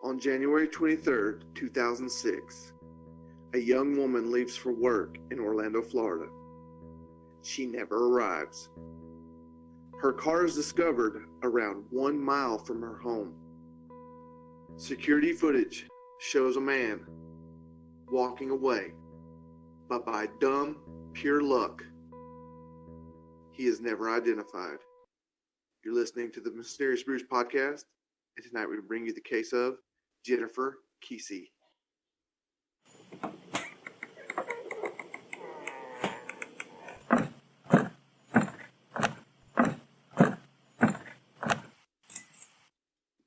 On January 23rd, 2006, a young woman leaves for work in Orlando, Florida. She never arrives. Her car is discovered around 1 mile from her home. Security footage shows a man walking away, but by dumb, pure luck, he is never identified. You're listening to the Mysterious Brews podcast, and tonight we bring you the case of Jennifer Kesse.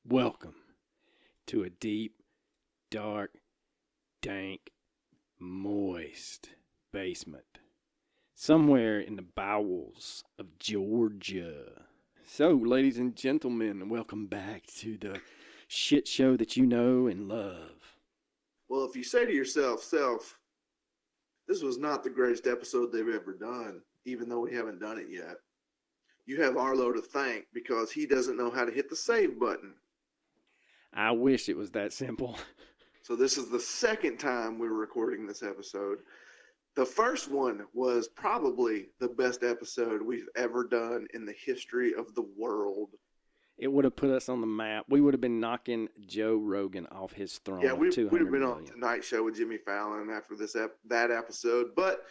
Welcome to a deep, dark, dank, moist basement somewhere in the bowels of Georgia. So, ladies and gentlemen, welcome back to the shit show that you know and love. Well, if you say to yourself, this was not the greatest episode they've ever done, even though we haven't done it yet, you have Arlo to thank because he doesn't know how to hit the save button. I wish it was that simple. So this is the second time we're recording this episode. The first one was probably the best episode we've ever done in the history of the world. It would have put us on the map. We would have been knocking Joe Rogan off his throne. Yeah, we would have been million. on Tonight Show with Jimmy Fallon after that episode. But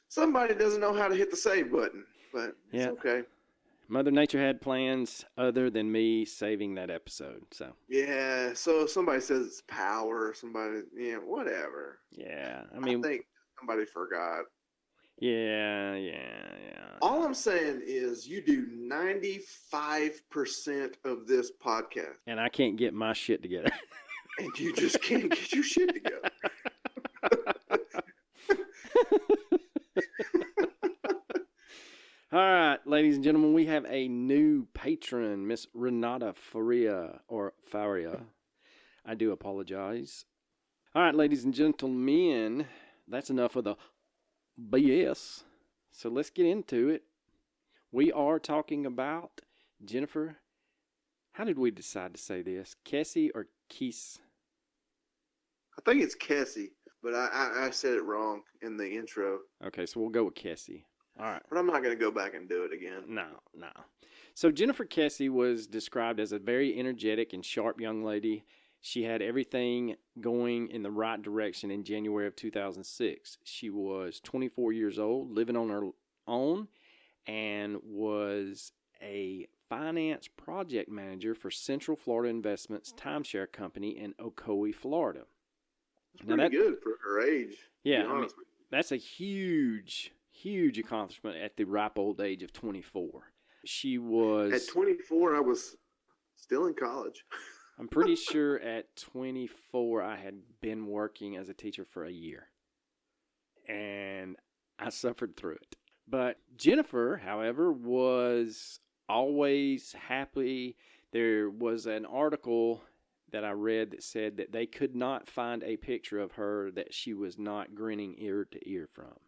somebody doesn't know how to hit the save button. But it's okay. Mother Nature had plans other than me saving that episode. So yeah, so somebody says it's power. Somebody, whatever. Yeah, I think somebody forgot. Yeah. All I'm saying is you do 95% of this podcast. And I can't get my shit together. And you just can't get your shit together. All right, ladies and gentlemen, we have a new patron, Miss Renata Faria. I do apologize. All right, ladies and gentlemen, that's enough of the BS. So let's get into it. We are talking about Jennifer. How did we decide to say this? Kesse or Kesse? I think it's Kesse, but I said it wrong in the intro. Okay, so we'll go with Kesse. All right. But I'm not going to go back and do it again. No. So Jennifer Kesse was described as a very energetic and sharp young lady. She had everything going in the right direction in January of 2006. She was 24 years old, living on her own, and was a finance project manager for Central Florida Investments timeshare company in Ocoee, Florida. That's pretty good for her age. Yeah, I mean, that's a huge accomplishment at the ripe old age of 24. She was... At 24, I was still in college. I'm pretty sure at 24, I had been working as a teacher for a year. And I suffered through it. But Jennifer, however, was always happy. There was an article that I read that said that they could not find a picture of her that she was not grinning ear to ear from.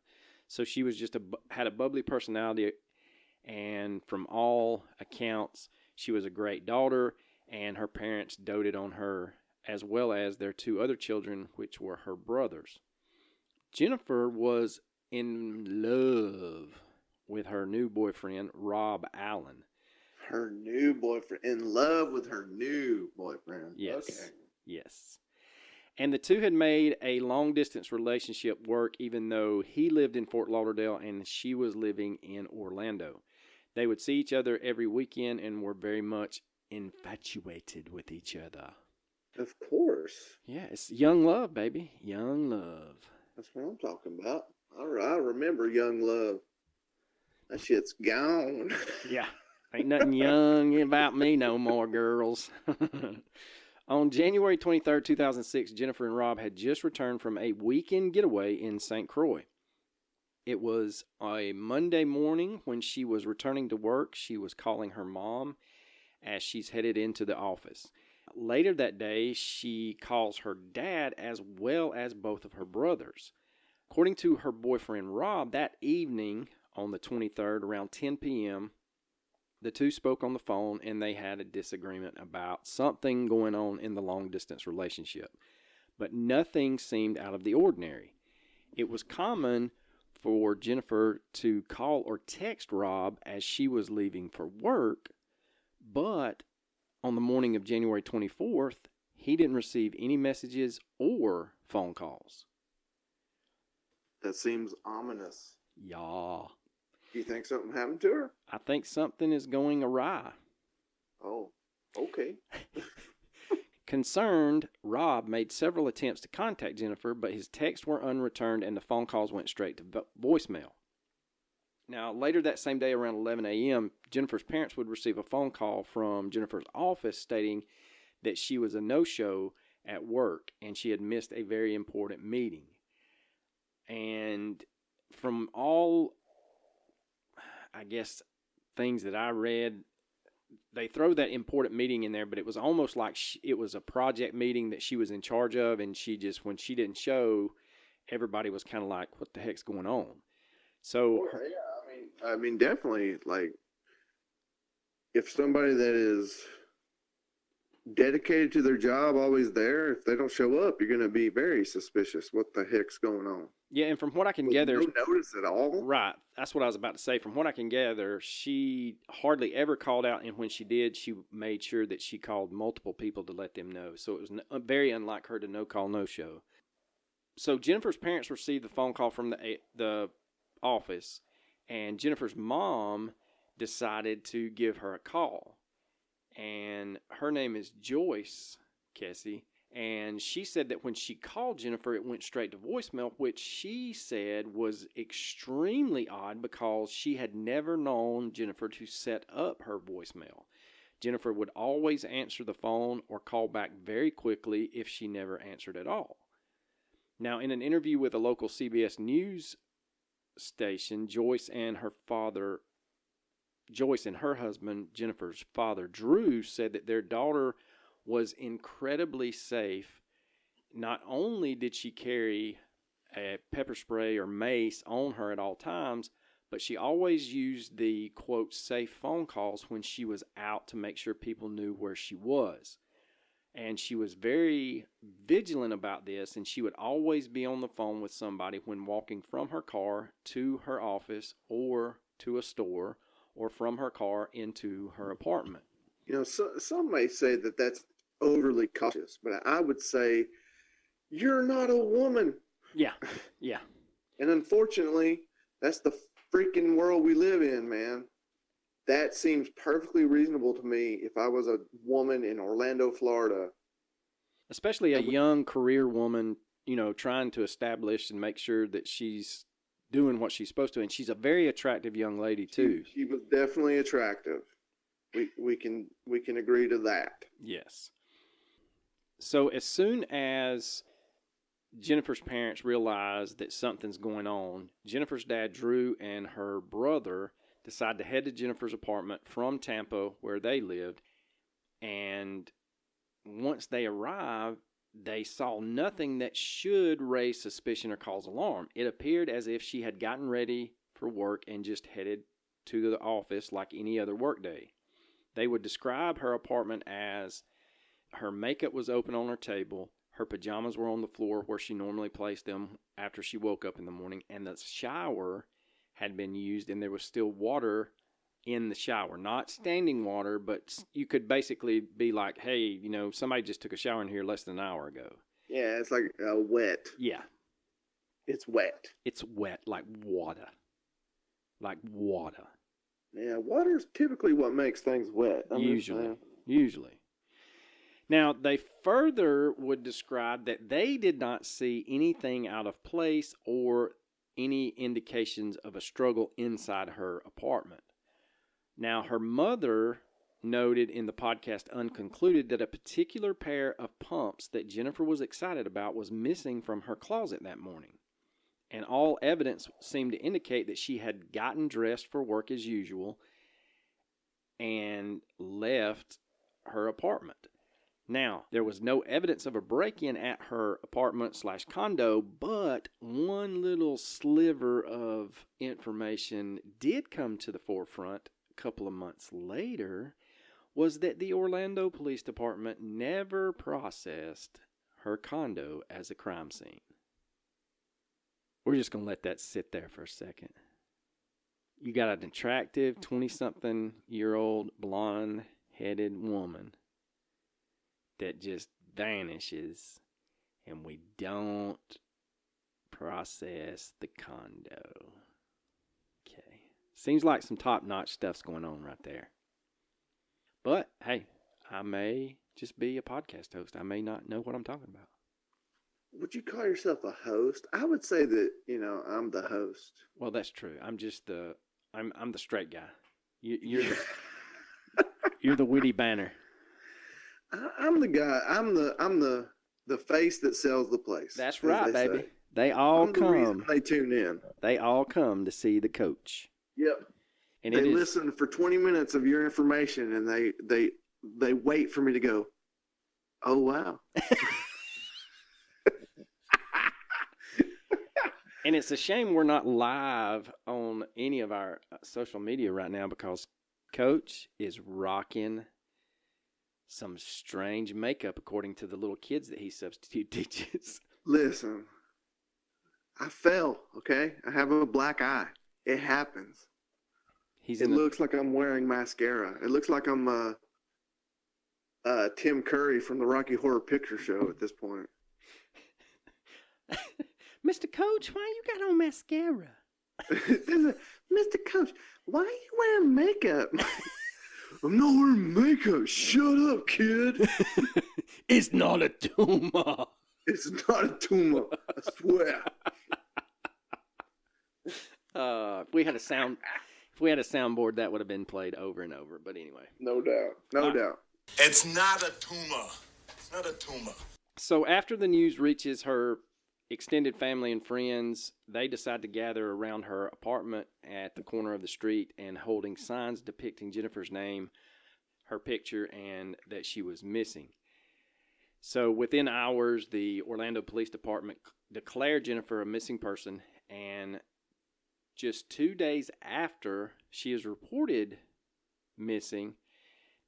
So she was had a bubbly personality, and from all accounts, she was a great daughter, and her parents doted on her, as well as their two other children, which were her brothers. Jennifer was in love with her new boyfriend, Rob Allen. Her new boyfriend. In love with her new boyfriend. Yes. Okay. Yes. And the two had made a long-distance relationship work, even though he lived in Fort Lauderdale and she was living in Orlando. They would see each other every weekend and were very much infatuated with each other. Of course. Yeah, it's young love, baby. Young love. That's what I'm talking about. All right, I remember young love. That shit's gone. Yeah. Ain't nothing young about me no more, girls. On January 23rd, 2006, Jennifer and Rob had just returned from a weekend getaway in St. Croix. It was a Monday morning when she was returning to work. She was calling her mom as she's headed into the office. Later that day, she calls her dad as well as both of her brothers. According to her boyfriend Rob, that evening on the 23rd, around 10 p.m., The two spoke on the phone, and they had a disagreement about something going on in the long-distance relationship. But nothing seemed out of the ordinary. It was common for Jennifer to call or text Rob as she was leaving for work, but on the morning of January 24th, he didn't receive any messages or phone calls. That seems ominous. Yeah. Do you think something happened to her? I think something is going awry. Oh, okay. Concerned, Rob made several attempts to contact Jennifer, but his texts were unreturned and the phone calls went straight to voicemail. Now, later that same day around 11 a.m., Jennifer's parents would receive a phone call from Jennifer's office stating that she was a no-show at work and she had missed a very important meeting. And from all, I guess, things that I read, they throw that important meeting in there, but it was almost like it was a project meeting that she was in charge of, and she just, when she didn't show, everybody was kind of like, what the heck's going on? So, yeah, I mean, definitely, like, if somebody that is dedicated to their job, always there, if they don't show up, you're going to be very suspicious. What the heck's going on? yeah, and from what I can gather, no notice at all. Right, that's what I was about to say. From what I can gather, she hardly ever called out, and when she did, she made sure that she called multiple people to let them know. So it was very unlike her to no call, no show. So Jennifer's parents received the phone call from the office, and Jennifer's mom decided to give her a call. And her name is Joyce Kesse. And she said that when she called Jennifer, it went straight to voicemail, which she said was extremely odd because she had never known Jennifer to set up her voicemail. Jennifer would always answer the phone or call back very quickly if she never answered at all. Now, in an interview with a local CBS News station, Joyce and her husband, Jennifer's father, Drew, said that their daughter was incredibly safe. Not only did she carry a pepper spray or mace on her at all times, but she always used the, quote, safe phone calls when she was out to make sure people knew where she was. And she was very vigilant about this, and she would always be on the phone with somebody when walking from her car to her office or to a store, or from her car into her apartment. You know, some may say that that's overly cautious, but I would say you're not a woman. Yeah, yeah. And unfortunately, that's the freaking world we live in, man. That seems perfectly reasonable to me if I was a woman in Orlando, Florida. Especially a young career woman, you know, trying to establish and make sure that she's doing what she's supposed to. And she's a very attractive young lady, too. She was definitely attractive. We can agree to that. Yes. So as soon as Jennifer's parents realized that something's going on, Jennifer's dad, Drew, and her brother decided to head to Jennifer's apartment from Tampa, where they lived. And once they arrived, they saw nothing that should raise suspicion or cause alarm. It appeared as if she had gotten ready for work and just headed to the office like any other workday. They would describe her apartment as her makeup was open on her table, her pajamas were on the floor where she normally placed them after she woke up in the morning, and the shower had been used and there was still water in the shower. Not standing water, but you could basically be like, hey, you know, somebody just took a shower in here less than an hour ago. Yeah, it's like wet. Yeah. It's wet. It's wet, like water. Like water. Yeah, water's typically what makes things wet. Usually. Now, they further would describe that they did not see anything out of place or any indications of a struggle inside her apartment. Now, her mother noted in the podcast Unconcluded that a particular pair of pumps that Jennifer was excited about was missing from her closet that morning. And all evidence seemed to indicate that she had gotten dressed for work as usual and left her apartment. Now, there was no evidence of a break-in at her apartment/condo, but one little sliver of information did come to the forefront couple of months later was that the Orlando Police Department never processed her condo as a crime scene. We're just going to let that sit there for a second. You got an attractive 20-something-year-old blonde-headed woman that just vanishes, and we don't process the condo. Okay. Seems like some top-notch stuff's going on right there. But, hey, I may just be a podcast host. I may not know what I'm talking about. Would you call yourself a host? I would say that, I'm the host. Well, that's true. I'm just I'm the straight guy. You're you're the witty banner. I'm the guy. I'm the face that sells the place. That's right, baby. Say. They all come. The reason they tune in. They all come to see the coach. Yep. And they listen for 20 minutes of your information, and they wait for me to go, oh, wow. And it's a shame we're not live on any of our social media right now because Coach is rocking some strange makeup according to the little kids that he substitute teaches. Listen, I fell, okay? I have a black eye. It happens. It looks like I'm wearing mascara. It looks like I'm Tim Curry from the Rocky Horror Picture Show at this point. Mr. Coach, why you got on mascara? Mr. Coach, why are you wearing makeup? I'm not wearing makeup. Shut up, kid. It's not a tumor. It's not a tumor. I swear. If we had a soundboard, that would have been played over and over. But anyway. No doubt. No doubt. It's not a tumor. It's not a tumor. So after the news reaches her extended family and friends, they decide to gather around her apartment at the corner of the street and holding signs depicting Jennifer's name, her picture, and that she was missing. So within hours, the Orlando Police Department declared Jennifer a missing person, and just 2 days after she is reported missing,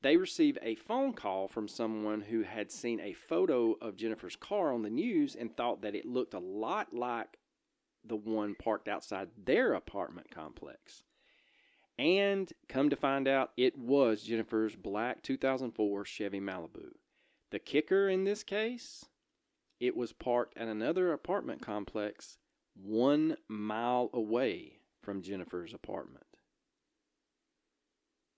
they receive a phone call from someone who had seen a photo of Jennifer's car on the news and thought that it looked a lot like the one parked outside their apartment complex. And come to find out, it was Jennifer's black 2004 Chevy Malibu. The kicker in this case, it was parked at another apartment complex 1 mile away from Jennifer's apartment.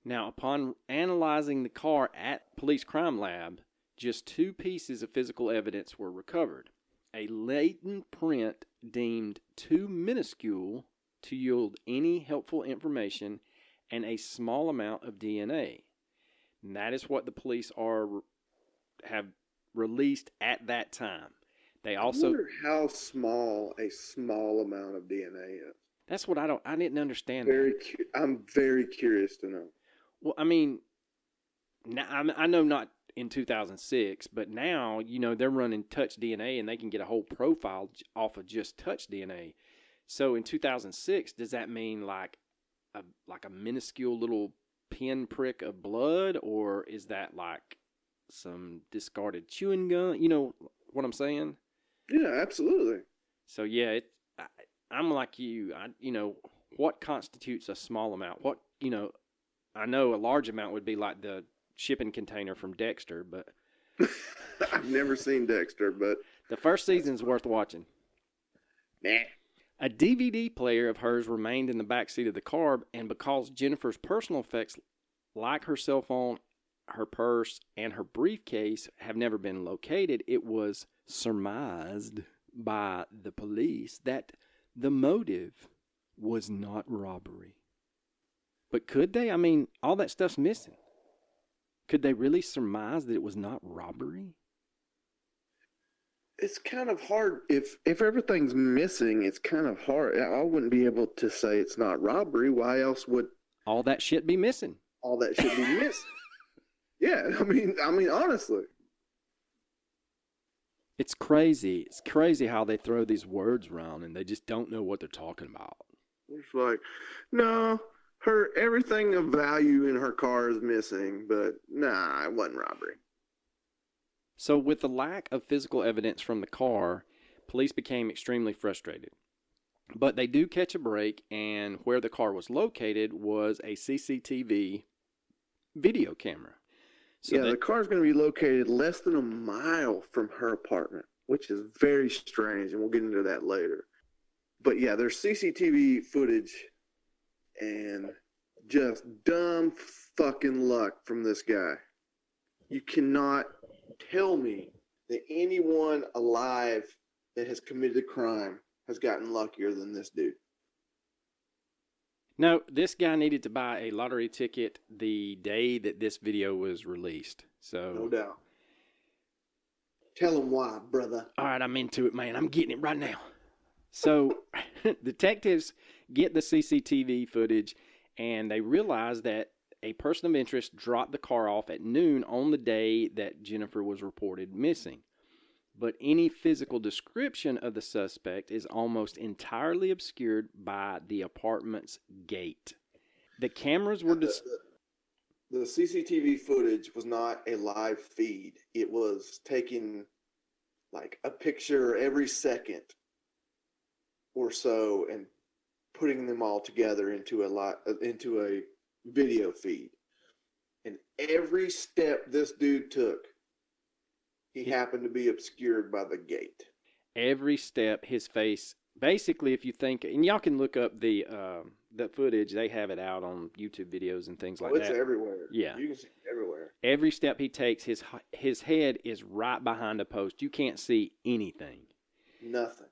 Now, upon analyzing the car at Police Crime Lab, just 2 pieces of physical evidence were recovered. A latent print deemed too minuscule to yield any helpful information, and a small amount of DNA. And that is what the police have released at that time. They also I wonder how small a small amount of DNA is. That's what I didn't understand. I'm very curious to know. Well, I mean, now, I know not in 2006, but now, they're running touch DNA and they can get a whole profile off of just touch DNA. So in 2006, does that mean like a minuscule little pin prick of blood, or is that like some discarded chewing gum? You know what I'm saying? Yeah, absolutely. So yeah, I'm like you. What constitutes a small amount? I know a large amount would be like the shipping container from Dexter, but I've never seen Dexter, but the first season's worth watching. Nah. A DVD player of hers remained in the backseat of the car, and because Jennifer's personal effects, like her cell phone, her purse, and her briefcase, have never been located, it was surmised by the police that the motive was not robbery. But could they? I mean, all that stuff's missing. Could they really surmise that it was not robbery? It's kind of hard. If everything's missing, it's kind of hard. I wouldn't be able to say it's not robbery. Why else would all that shit be missing? All that should be missing. Yeah, I mean, honestly. It's crazy. It's crazy how they throw these words around and they just don't know what they're talking about. It's like, no, Her everything of value in her car is missing, but nah, it wasn't robbery. So with the lack of physical evidence from the car, police became extremely frustrated. But they do catch a break, and where the car was located was a CCTV video camera. So yeah, the car's going to be located less than a mile from her apartment, which is very strange, and we'll get into that later. But yeah, there's CCTV footage, and just dumb fucking luck from this guy. You cannot tell me that anyone alive that has committed a crime has gotten luckier than this dude. No, this guy needed to buy a lottery ticket the day that this video was released. So no doubt. Tell him why, brother. All right, I'm into it, man. I'm getting it right now. So detectives get the CCTV footage, and they realize that a person of interest dropped the car off at noon on the day that Jennifer was reported missing. But any physical description of the suspect is almost entirely obscured by the apartment's gate. The cameras were... The CCTV footage was not a live feed. It was taking like a picture every second or so and putting them all together into a video feed. And every step this dude took, he happened to be obscured by the gate. Every step, his face, basically, if you think, and y'all can look up the footage, they have it out on YouTube videos and things like that. It's everywhere. Yeah. You can see it everywhere. Every step he takes, his head is right behind a post. You can't see anything. Nothing.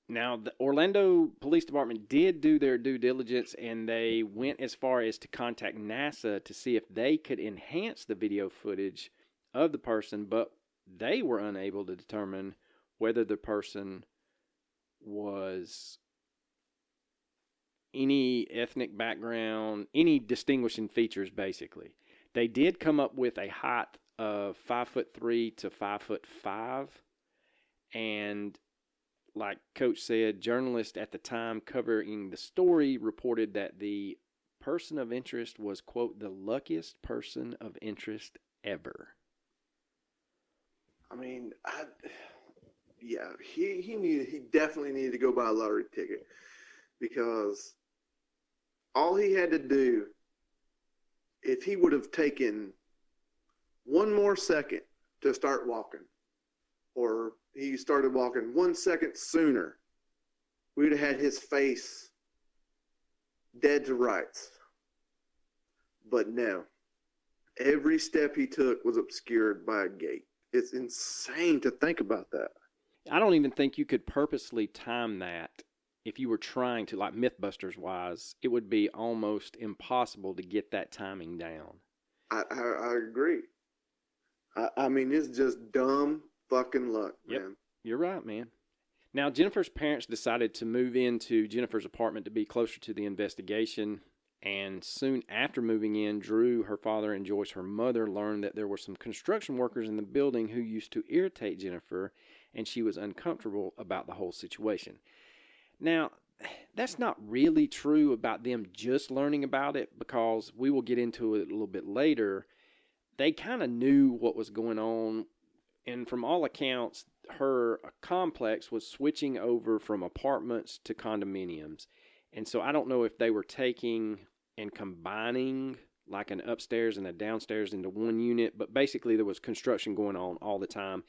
Now, the Orlando Police Department did do their due diligence, and they went as far as to contact NASA to see if they could enhance the video footage of the person, but they were unable to determine whether the person was any ethnic background, any distinguishing features, basically. They did come up with a height of 5'3" to 5'5", and like Coach said, journalists at the time covering the story reported that the person of interest was, quote, the luckiest person of interest ever. I mean, he definitely needed to go buy a lottery ticket, because all he had to do, if he would have taken one more second to start walking, or he started walking 1 second sooner, we would have had his face dead to rights. But no, every step he took was obscured by a gate. It's insane to think about that. I don't even think you could purposely time that. If you were trying to, like Mythbusters wise, it would be almost impossible to get that timing down. I agree. I mean, it's just dumb fucking luck, Yep. man. You're right, man. Now, Jennifer's parents decided to move into Jennifer's apartment to be closer to the investigation. And soon after moving in, Drew, her father, and Joyce, her mother, learned that there were some construction workers in the building who used to irritate Jennifer, and she was uncomfortable about the whole situation. Now, that's not really true about them just learning about it, because we will get into it a little bit later. They kind of knew what was going on, and from all accounts, her complex was switching over from apartments to condominiums. And so I don't know if they were taking and combining like an upstairs and a downstairs into one unit, but basically there was construction going on all the time,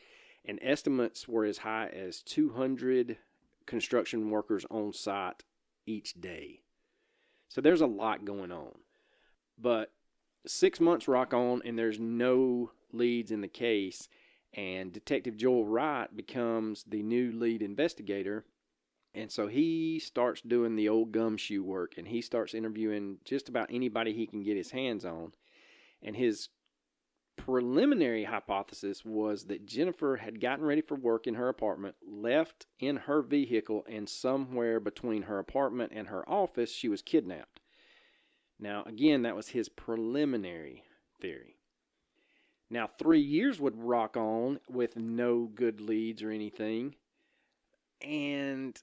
and estimates were as high as 200 construction workers on site each day. So there's a lot going on. But 6 months rock on, and there's no leads in the case, and Detective Joel Wright becomes the new lead investigator. And so he starts doing the old gumshoe work, and he starts interviewing just about anybody he can get his hands on. And his preliminary hypothesis was that Jennifer had gotten ready for work in her apartment, left in her vehicle, and somewhere between her apartment and her office, she was kidnapped. Now, again, that was his preliminary theory. Now, 3 years would rock on with no good leads or anything. And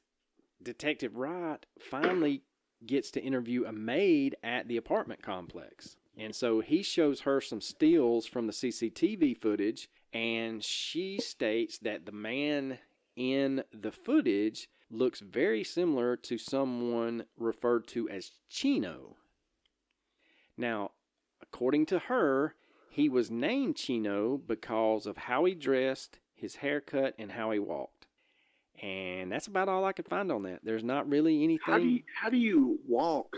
Detective Wright finally gets to interview a maid at the apartment complex. And so he shows her some stills from the CCTV footage, and she states that the man in the footage looks very similar to someone referred to as Chino. Now, according to her, he was named Chino because of how he dressed, his haircut, and how he walked. And that's about all I could find on that. There's not really anything. How do you walk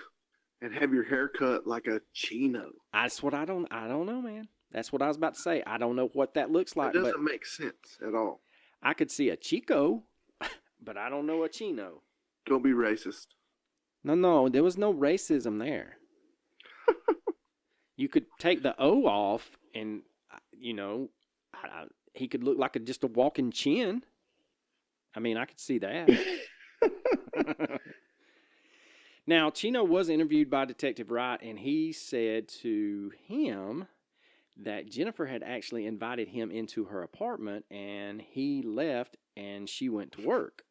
and have your hair cut like a chino? That's what I don't know, man. That's what I was about to say. I don't know what that looks like. It doesn't make sense at all. I could see a Chico, but I don't know a Chino. Don't be racist. No, there was no racism there. You could take the O off and, he could look like just a walking chin. I mean, I could see that. Now, Chino was interviewed by Detective Wright, and he said to him that Jennifer had actually invited him into her apartment, and he left, and she went to work.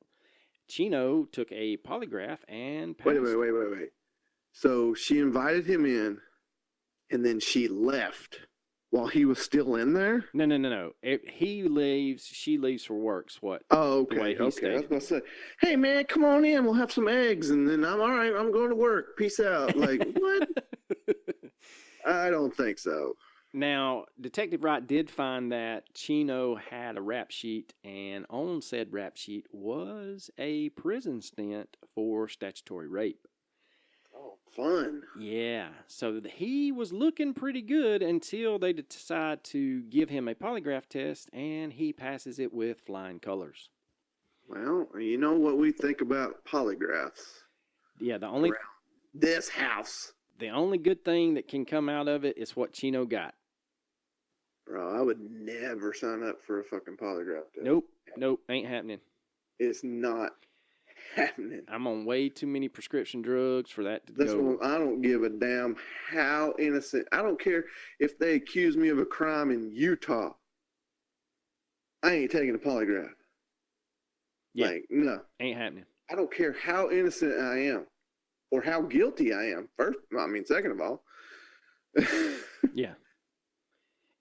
Chino took a polygraph and passed. Wait. So she invited him in, and then she left while he was still in there? No. He leaves, she leaves for work. What? Oh, okay. I was going to say, hey, man, come on in. We'll have some eggs. And then I'm all right. I'm going to work. Peace out. Like, what? I don't think so. Now, Detective Wright did find that Chino had a rap sheet, and on said rap sheet was a prison stint for statutory rape. Oh, fun. Yeah, so he was looking pretty good until they decide to give him a polygraph test, and he passes it with flying colors. Well, you know what we think about polygraphs. Yeah, around this house. The only good thing that can come out of it is what Chino got. Bro, I would never sign up for a fucking polygraph test. Nope, ain't happening. It's not happening. I'm on way too many prescription drugs for that to go. I don't give a damn how innocent. I don't care if they accuse me of a crime in Utah. I ain't taking a polygraph. Yeah, like, no. Ain't happening. I don't care how innocent I am or how guilty I am. Second of all. Yeah.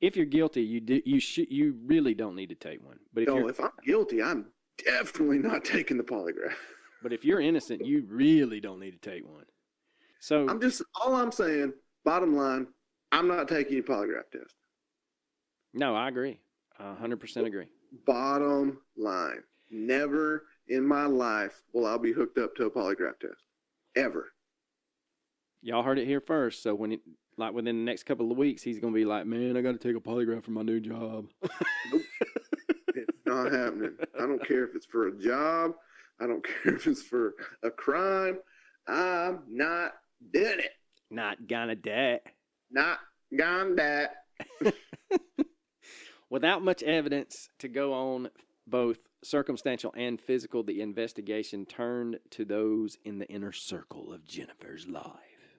If you're guilty, you really don't need to take one. But if I'm guilty, I'm definitely not taking the polygraph. But if you're innocent, you really don't need to take one. So all I'm saying, bottom line, I'm not taking a polygraph test. No, I agree. 100% agree. Bottom line, never in my life will I be hooked up to a polygraph test. Ever. Y'all heard it here first. So within the next couple of weeks, he's going to be like, man, I got to take a polygraph for my new job. Nope. It's not happening. I don't care if it's for a job. I don't care if it's for a crime. I'm not doing it. Not gonna do it. Not gonna do it. Without much evidence to go on, both circumstantial and physical, the investigation turned to those in the inner circle of Jennifer's life.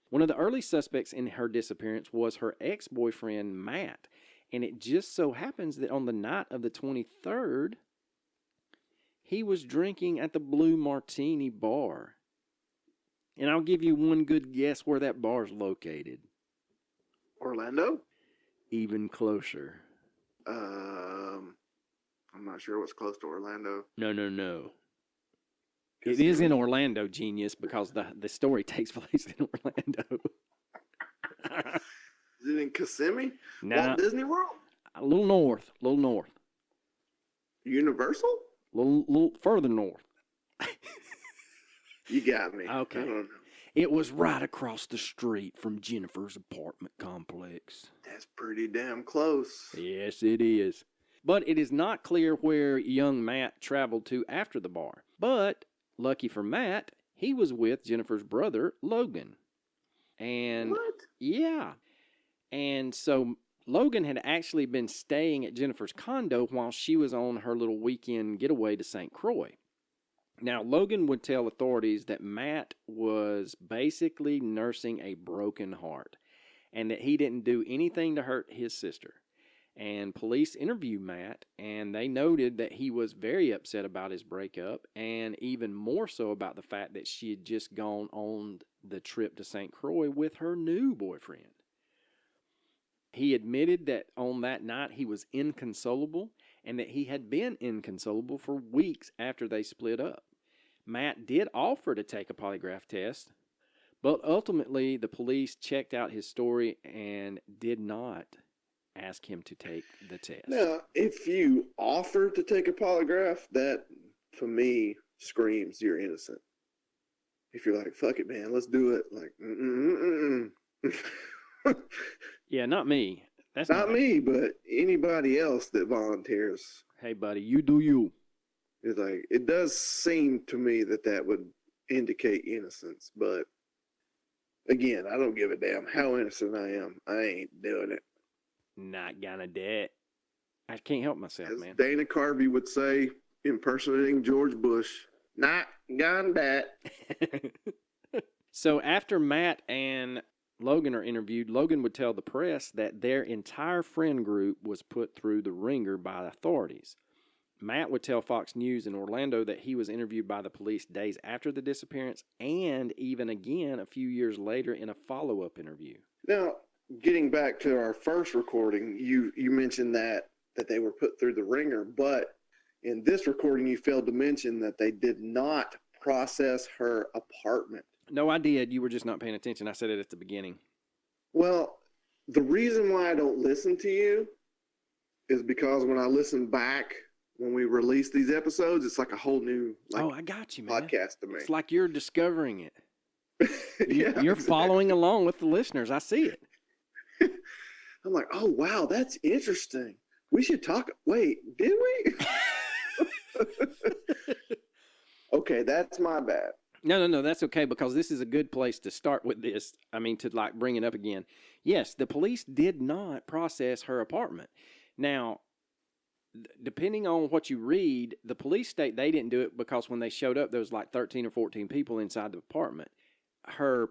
One of the early suspects in her disappearance was her ex-boyfriend, Matt. And it just so happens that on the night of the 23rd, he was drinking at the Blue Martini bar. And I'll give you one good guess where that bar's located. Orlando? Even closer. I'm not sure what's close to Orlando. No. It is in Orlando, genius, because the story takes place in Orlando. Is it in Kissimmee? No. Walt Disney World? A little north. Universal? A little further north. You got me. Okay. I don't know. It was right across the street from Jennifer's apartment complex. That's pretty damn close. Yes, it is. But it is not clear where young Matt traveled to after the bar. But, lucky for Matt, he was with Jennifer's brother, Logan. And what? Yeah. And so Logan had actually been staying at Jennifer's condo while she was on her little weekend getaway to St. Croix. Now, Logan would tell authorities that Matt was basically nursing a broken heart and that he didn't do anything to hurt his sister. And police interviewed Matt, and they noted that he was very upset about his breakup, and even more so about the fact that she had just gone on the trip to St. Croix with her new boyfriend. He admitted that on that night he was inconsolable, and that he had been inconsolable for weeks after they split up. Matt did offer to take a polygraph test, but ultimately the police checked out his story and did not ask him to take the test. Now, if you offer to take a polygraph, that, for me, screams you're innocent. If you're like, fuck it, man, let's do it. Like, Yeah, not me. That's not me, but anybody else that volunteers. Hey, buddy, you do you. It's like, it does seem to me that would indicate innocence, but again, I don't give a damn how innocent I am. I ain't doing it. Not gonna do it. I can't help myself, As man. Dana Carvey would say, impersonating George Bush, not gonna do it. So after Matt and Logan are interviewed, Logan would tell the press that their entire friend group was put through the ringer by authorities. Matt would tell Fox News in Orlando that he was interviewed by the police days after the disappearance and even again a few years later in a follow-up interview. Now, getting back to our first recording, you mentioned that they were put through the ringer, but in this recording you failed to mention that they did not process her apartment. No, I did. You were just not paying attention. I said it at the beginning. Well, the reason why I don't listen to you is because when I listen back, when we release these episodes, it's like a whole new I got you, man. podcast to me. It's like you're discovering it. Yeah, you're exactly. Following along with the listeners. I see it. I'm like, oh, wow, that's interesting. We should talk. Wait, did we? Okay, that's my bad. No, that's okay, because this is a good place to start with this. I mean, to like bring it up again. Yes, the police did not process her apartment. Now, depending on what you read, the police state they didn't do it because when they showed up, there was like 13 or 14 people inside the apartment. Her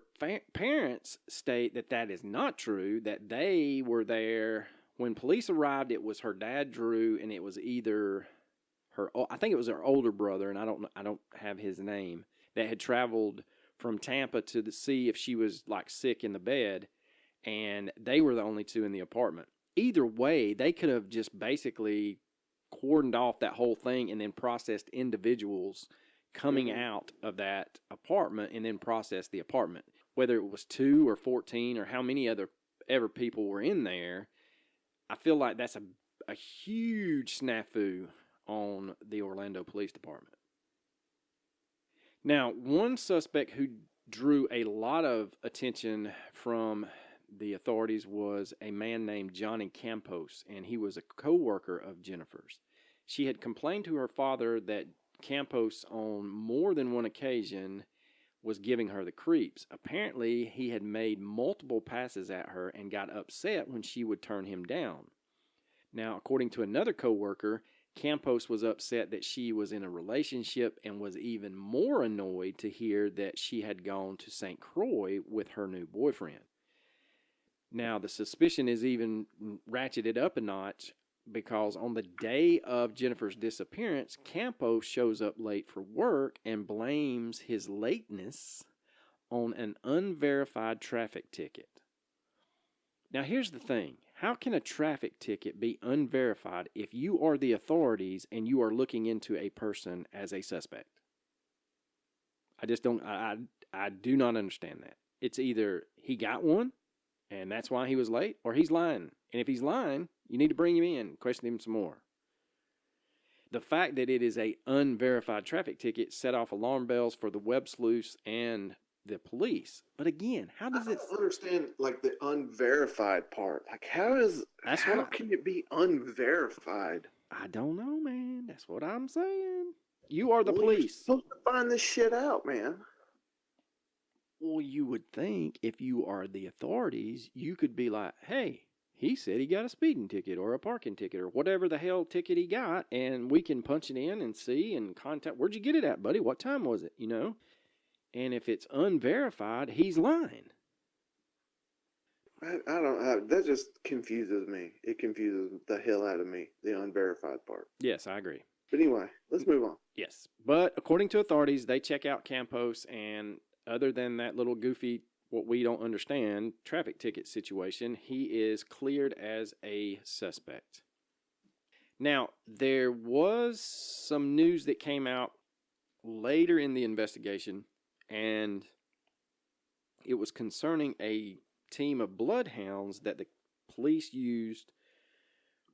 parents state that is not true, that they were there. When police arrived, it was her dad, Drew, and it was either I think it was her older brother, and I don't have his name, that had traveled from Tampa to see if she was like sick in the bed, and they were the only two in the apartment. Either way, they could have just basically cordoned off that whole thing and then processed individuals coming out of that apartment and then processed the apartment. Whether it was 2 or 14 or how many ever people were in there, I feel like that's a huge snafu on the Orlando Police Department. Now, one suspect who drew a lot of attention from the authorities was a man named Johnny Campos, and he was a co-worker of Jennifer's. She had complained to her father that Campos, on more than one occasion, was giving her the creeps. Apparently, he had made multiple passes at her and got upset when she would turn him down. Now, according to another co-worker, Campos was upset that she was in a relationship and was even more annoyed to hear that she had gone to St. Croix with her new boyfriend. Now, the suspicion is even ratcheted up a notch because on the day of Jennifer's disappearance, Campos shows up late for work and blames his lateness on an unverified traffic ticket. Now, here's the thing. How can a traffic ticket be unverified if you are the authorities and you are looking into a person as a suspect? I just don't, I do not understand that. It's either he got one and that's why he was late, or he's lying. And if he's lying, you need to bring him in, question him some more. The fact that it is a unverified traffic ticket set off alarm bells for the web sleuths and the police. But again, how does it... I don't understand, like, the unverified part. Like, how can it be unverified? I don't know, man. That's what I'm saying. You are the police. You're supposed to find this shit out, man. Well, you would think if you are the authorities, you could be like, hey, he said he got a speeding ticket or a parking ticket or whatever the hell ticket he got, and we can punch it in and see and contact. Where'd you get it at, buddy? What time was it? You know? And if it's unverified, he's lying. I don't. That just confuses me. It confuses the hell out of me. The unverified part. Yes, I agree. But anyway, let's move on. Yes. But according to authorities, they check out Campos, and other than that little goofy, what we don't understand, traffic ticket situation, he is cleared as a suspect. Now, there was some news that came out later in the investigation, and it was concerning a team of bloodhounds that the police used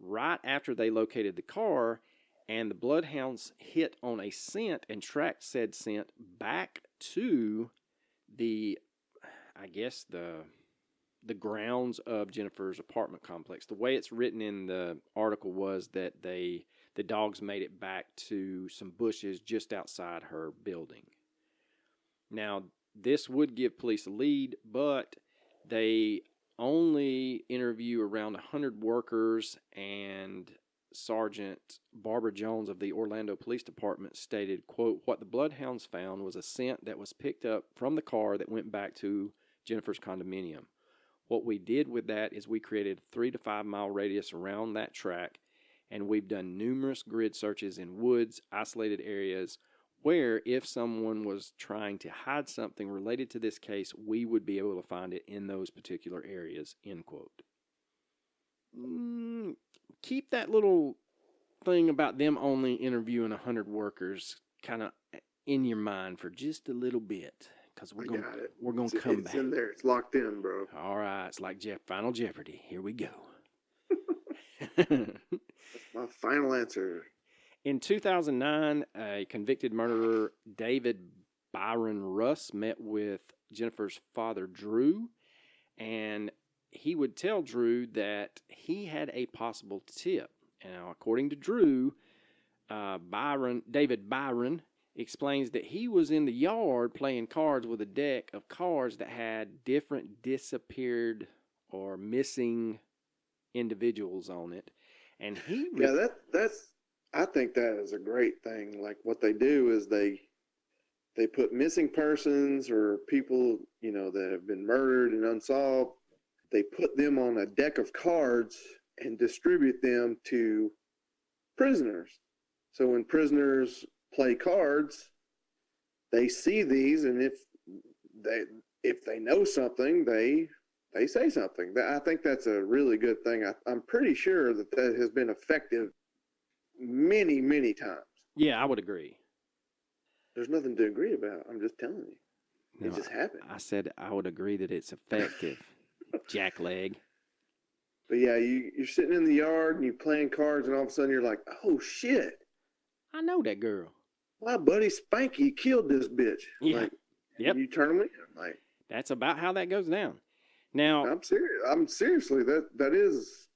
right after they located the car, and the bloodhounds hit on a scent and tracked said scent back to the, I guess, the grounds of Jennifer's apartment complex. The way it's written in the article was that the dogs made it back to some bushes just outside her building. Now, this would give police a lead, but they only interview around 100 workers, and Sergeant Barbara Jones of the Orlando Police Department stated, quote, "What the bloodhounds found was a scent that was picked up from the car that went back to Jennifer's condominium. What we did with that is we created a 3 to 5 mile radius around that track, and we've done numerous grid searches in woods, isolated areas, where if someone was trying to hide something related to this case, we would be able to find it in those particular areas," end quote. Keep that little thing about them only interviewing 100 workers kind of in your mind for just a little bit, because we're gonna come back. It's in there. It's locked in, bro. All right, it's like Final Jeopardy. Here we go. My final answer. In 2009, a convicted murderer, David Byron Russ, met with Jennifer's father, Drew, and he would tell Drew that he had a possible tip. Now, according to Drew, David Byron explains that he was in the yard playing cards with a deck of cards that had different disappeared or missing individuals on it, and he that's. I think that is a great thing. Like, what they do is they put missing persons or people, that have been murdered and unsolved. They put them on a deck of cards and distribute them to prisoners. So when prisoners play cards, they see these, and if they know something, they say something. I think that's a really good thing. I'm pretty sure that has been effective many, many times. Yeah, I would agree. There's nothing to agree about. I'm just telling you. No, it just happened. I said I would agree that it's effective. Jackleg. But yeah, you're sitting in the yard and you're playing cards, and all of a sudden you're like, "Oh shit! I know that girl. My buddy Spanky killed this bitch." Yeah. Like, yep. You turn them in. Like, that's about how that goes down. Now, I'm serious. I'm seriously that is.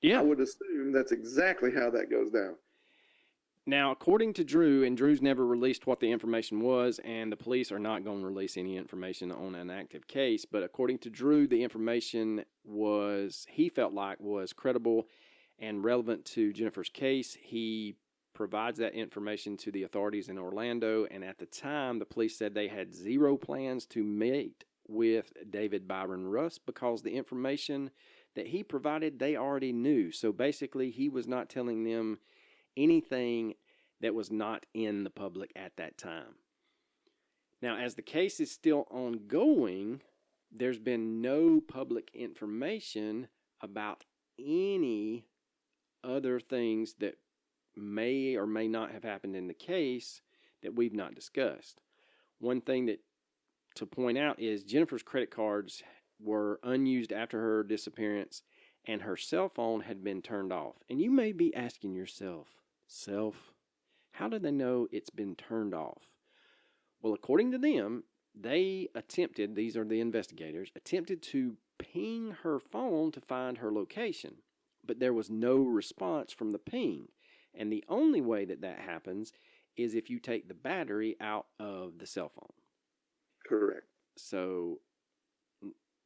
Yeah. I would assume that's exactly how that goes down. Now, according to Drew, and Drew's never released what the information was, and the police are not going to release any information on an active case, but according to Drew, the information he felt like was credible and relevant to Jennifer's case. He provides that information to the authorities in Orlando, and at the time, the police said they had zero plans to meet with David Byron Russ because the information that he provided, they already knew. So basically, he was not telling them anything that was not in the public at that time. Now, as the case is still ongoing, there's been no public information about any other things that may or may not have happened in the case that we've not discussed. One thing that to point out is Jennifer's credit cards were unused after her disappearance, and her cell phone had been turned off. And you may be asking yourself, how do they know it's been turned off? Well, according to them, these are the investigators, attempted to ping her phone to find her location, but there was no response from the ping. And the only way that happens is if you take the battery out of the cell phone. Correct. So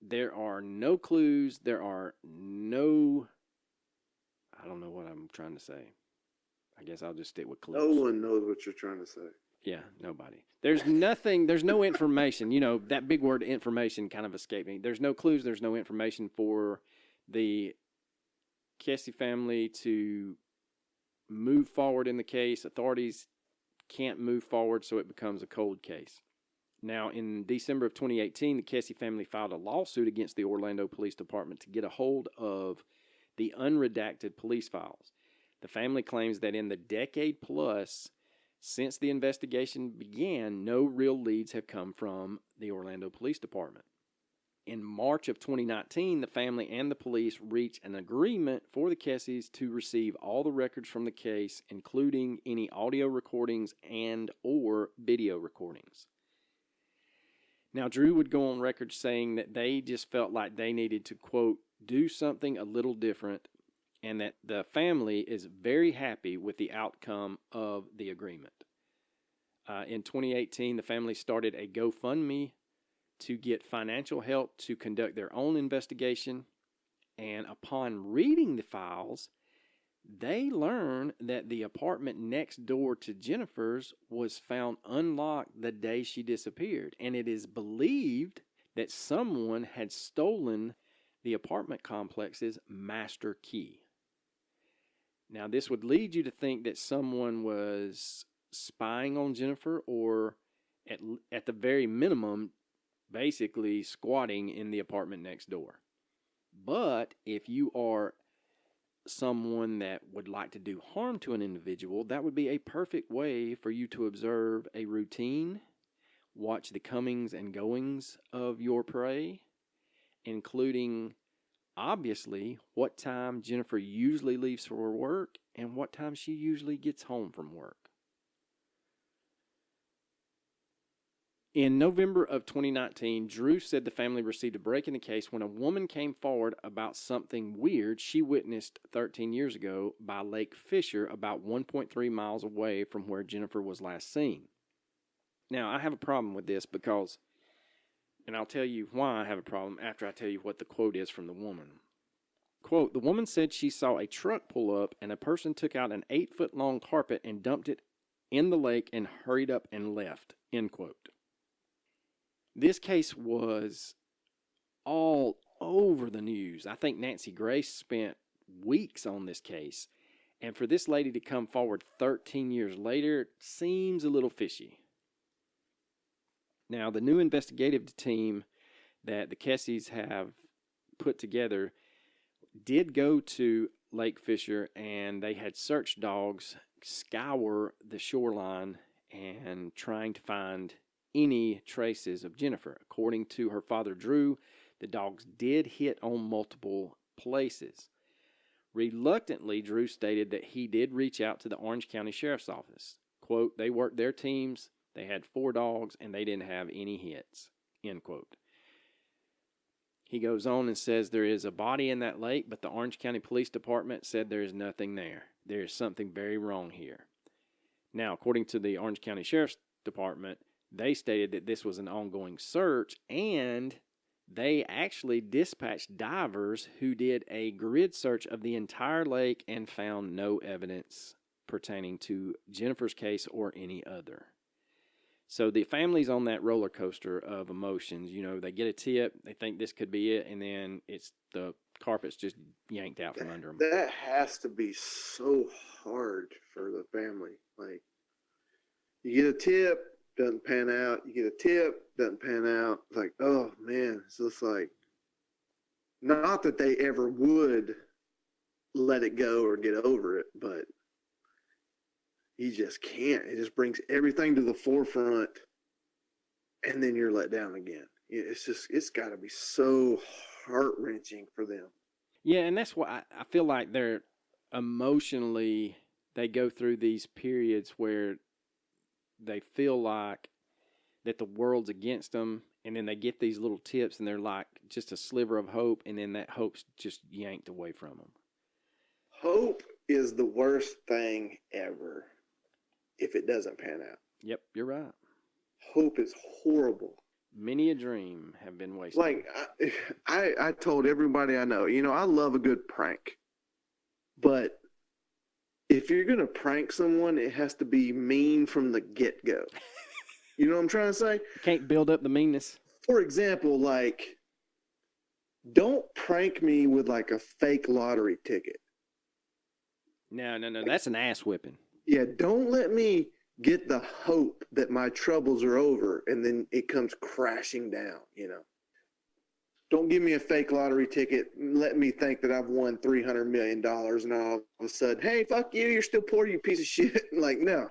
there are no clues. There are no, I don't know what I'm trying to say. I guess I'll just stick with clues. No one knows what you're trying to say. Yeah, nobody. There's nothing, there's no information. You know, that big word information kind of escaped me. There's no clues, there's no information for the Kesse family to move forward in the case. Authorities can't move forward, so it becomes a cold case. Now, in December of 2018, the Kesse family filed a lawsuit against the Orlando Police Department to get a hold of the unredacted police files. The family claims that in the decade plus since the investigation began, no real leads have come from the Orlando Police Department. In March of 2019, the family and the police reached an agreement for the Kesses to receive all the records from the case, including any audio recordings and or video recordings. Now, Drew would go on record saying that they just felt like they needed to, quote, do something a little different, and that the family is very happy with the outcome of the agreement. In 2018, the family started a GoFundMe to get financial help to conduct their own investigation, and upon reading the files, they learned that the apartment next door to Jennifer's was found unlocked the day she disappeared, and it is believed that someone had stolen the apartment complex's master key. Now, this would lead you to think that someone was spying on Jennifer, or at the very minimum, basically squatting in the apartment next door. But if you are someone that would like to do harm to an individual, that would be a perfect way for you to observe a routine, watch the comings and goings of your prey, including, obviously, what time Jennifer usually leaves for work and what time she usually gets home from work. In November of 2019, Drew said the family received a break in the case when a woman came forward about something weird she witnessed 13 years ago by Lake Fisher, about 1.3 miles away from where Jennifer was last seen. Now, I have a problem with this because, and I'll tell you why I have a problem after I tell you what the quote is from the woman. Quote, the woman said she saw a truck pull up and a person took out an 8-foot-long carpet and dumped it in the lake and hurried up and left, end quote. This case was all over the news. I think Nancy Grace spent weeks on this case. And for this lady to come forward 13 years later seems a little fishy. Now, the new investigative team that the Kesses have put together did go to Lake Fisher, and they had search dogs scour the shoreline and trying to find any traces of Jennifer. According to her father, Drew, the dogs did hit on multiple places. Reluctantly, Drew stated that he did reach out to the Orange County Sheriff's Office. Quote, they worked their teams, they had 4 dogs, and they didn't have any hits, end quote. He goes on and says there is a body in that lake, but the Orange County Police Department said there is nothing there. There is something very wrong here. Now, according to the Orange County Sheriff's Department, they stated that this was an ongoing search, and they actually dispatched divers who did a grid search of the entire lake and found no evidence pertaining to Jennifer's case or any other. So the family's on that roller coaster of emotions. You know, they get a tip, they think this could be it, and then it's the carpet's just yanked out from under them. That has to be so hard for the family. Like, you get a tip, doesn't pan out. You get a tip, doesn't pan out. It's like, oh, man. It's just like, not that they ever would let it go or get over it, but you just can't. It just brings everything to the forefront, and then you're let down again. It's got to be so heart-wrenching for them. Yeah, and that's why I feel like they're emotionally, they go through these periods where they feel like that the world's against them, and then they get these little tips, and they're like just a sliver of hope, and then that hope's just yanked away from them. Hope is the worst thing ever if it doesn't pan out. Yep, you're right. Hope is horrible. Many a dream have been wasted. Like, I told everybody I know, I love a good prank. But if you're going to prank someone, it has to be mean from the get-go. You know what I'm trying to say? You can't build up the meanness. For example, like, don't prank me with like a fake lottery ticket. No. That's an ass whipping. Yeah, don't let me get the hope that my troubles are over and then it comes crashing down, you know. Don't give me a fake lottery ticket. Let me think that I've won $300 million and all of a sudden, hey, fuck you, you're still poor, you piece of shit. Like, no,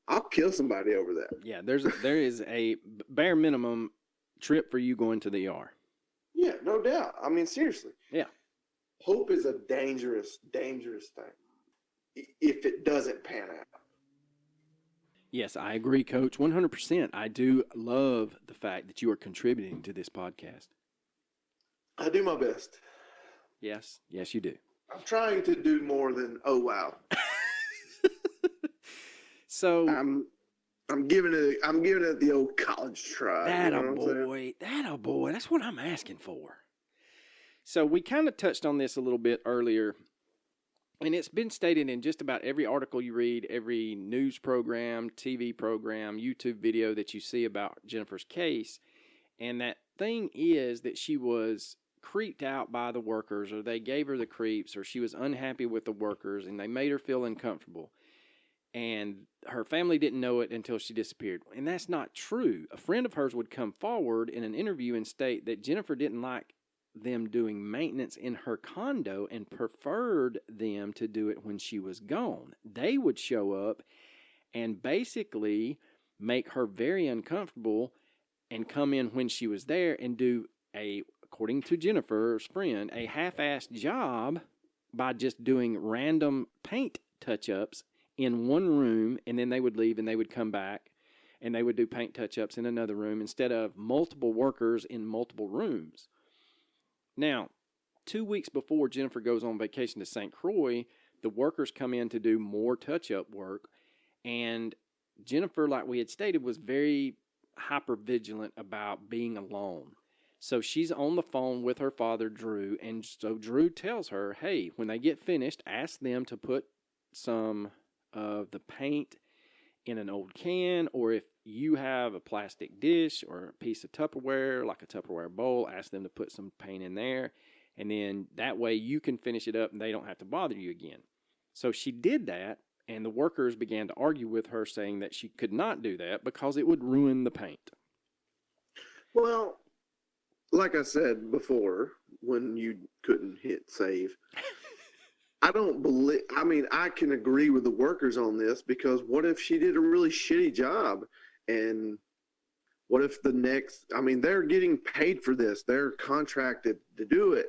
I'll kill somebody over that. Yeah, there is a bare minimum trip for you going to the ER. Yeah, no doubt. I mean, seriously. Yeah. Hope is a dangerous, dangerous thing if it doesn't pan out. Yes, I agree, Coach. 100%. I do love the fact that you are contributing to this podcast. I do my best. Yes, you do. I'm trying to do more than, oh, wow. So I'm giving it the old college try. That a boy. That's what I'm asking for. So we kind of touched on this a little bit earlier, and it's been stated in just about every article you read, every news program, TV program, YouTube video that you see about Jennifer's case. And that thing is that she was creeped out by the workers, or they gave her the creeps, or she was unhappy with the workers, and they made her feel uncomfortable. And her family didn't know it until she disappeared. And that's not true. A friend of hers would come forward in an interview and state that Jennifer didn't like them doing maintenance in her condo and preferred them to do it when she was gone. They would show up and basically make her very uncomfortable and come in when she was there and do according to Jennifer's friend, a half-assed job by just doing random paint touch-ups in one room, and then they would leave and they would come back and they would do paint touch-ups in another room instead of multiple workers in multiple rooms. Now, 2 weeks before Jennifer goes on vacation to St. Croix, the workers come in to do more touch-up work, and Jennifer, like we had stated, was very hyper-vigilant about being alone. So she's on the phone with her father, Drew, and so Drew tells her, hey, when they get finished, ask them to put some of the paint in an old can, or if you have a plastic dish or a piece of Tupperware, like a Tupperware bowl, ask them to put some paint in there, and then that way you can finish it up and they don't have to bother you again. So she did that, and the workers began to argue with her, saying that she could not do that because it would ruin the paint. Well, like I said before, when you couldn't hit save, I can agree with the workers on this, because what if she did a really shitty job? And what if they're getting paid for this. They're contracted to do it.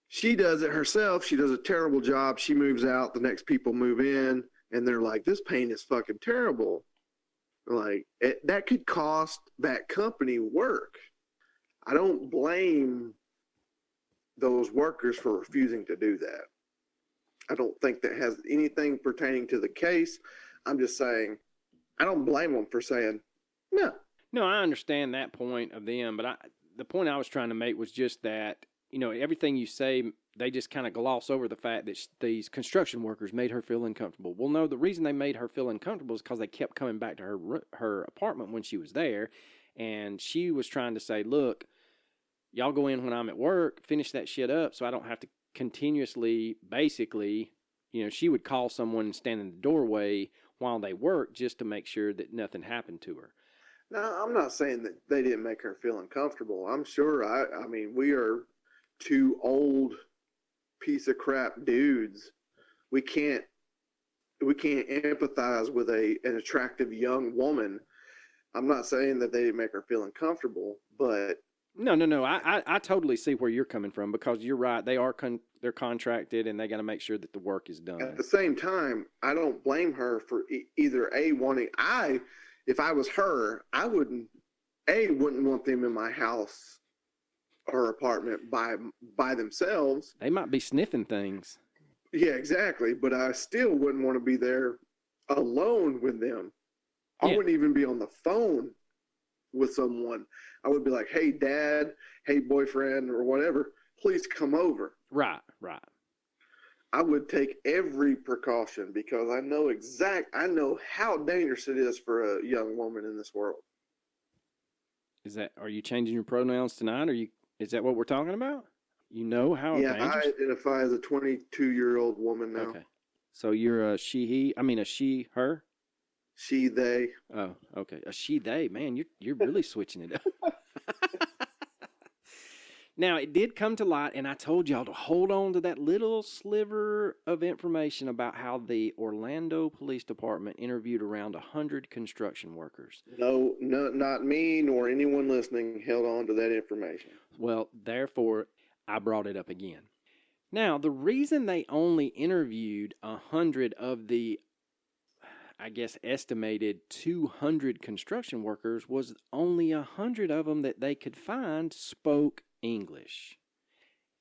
She does it herself. She does a terrible job. She moves out. The next people move in, and they're like, this paint is fucking terrible. Like, that could cost that company work. I don't blame those workers for refusing to do that. I don't think that has anything pertaining to the case. I'm just saying, I don't blame them for saying, no. No, I understand that point of them, but the point I was trying to make was just that, everything you say, they just kind of gloss over the fact that these construction workers made her feel uncomfortable. Well, no, the reason they made her feel uncomfortable is because they kept coming back to her apartment when she was there, and she was trying to say, look, y'all go in when I'm at work, finish that shit up so I don't have to continuously, basically, she would call someone and stand in the doorway while they work just to make sure that nothing happened to her. No, I'm not saying that they didn't make her feel uncomfortable. I'm sure, we are two old piece of crap dudes. We can't empathize with an attractive young woman. I'm not saying that they didn't make her feel uncomfortable, but No. I totally see where you're coming from, because you're right. They're contracted, and they got to make sure that the work is done. At the same time, I don't blame her for either wanting. If I was her, I wouldn't want them in my house or apartment by themselves. They might be sniffing things. Yeah, exactly. But I still wouldn't want to be there alone with them. I wouldn't even be on the phone with someone. I would be like, hey, dad, hey, boyfriend, or whatever, please come over. Right. I would take every precaution because I know how dangerous it is for a young woman in this world. Are you changing your pronouns tonight? Is that what we're talking about? You know how dangerous? I identify as a 22-year-old woman now. Okay. So you're a a she, her? She, they. Oh, okay. A she, they. Man, you're really switching it up. Now, it did come to light, and I told y'all to hold on to that little sliver of information about how the Orlando Police Department interviewed around 100 construction workers. No, not me nor anyone listening held on to that information. Well, therefore, I brought it up again. Now, the reason they only interviewed 100 of the, I guess, estimated 200 construction workers was only 100 of them that they could find spoke English.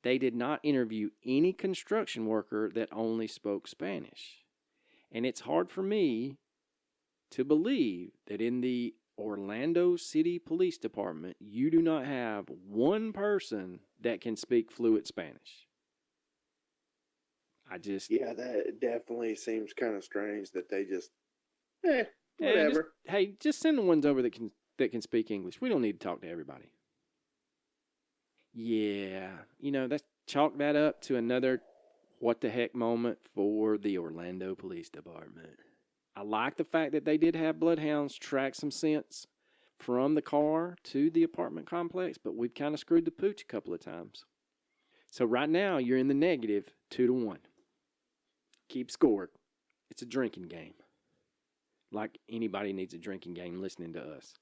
They did not interview any construction worker that only spoke Spanish. And it's hard for me to believe that in the Orlando City Police Department, you do not have one person that can speak fluent Spanish. Yeah, that definitely seems kind of strange that they just, whatever. Just send the ones over that can speak English. We don't need to talk to everybody. Yeah, let's chalk that up to another what the heck moment for the Orlando Police Department. I like the fact that they did have bloodhounds track some scents from the car to the apartment complex, but we've kind of screwed the pooch a couple of times. So right now, you're in the negative 2-1. Keep score. It's a drinking game. Like anybody needs a drinking game listening to us.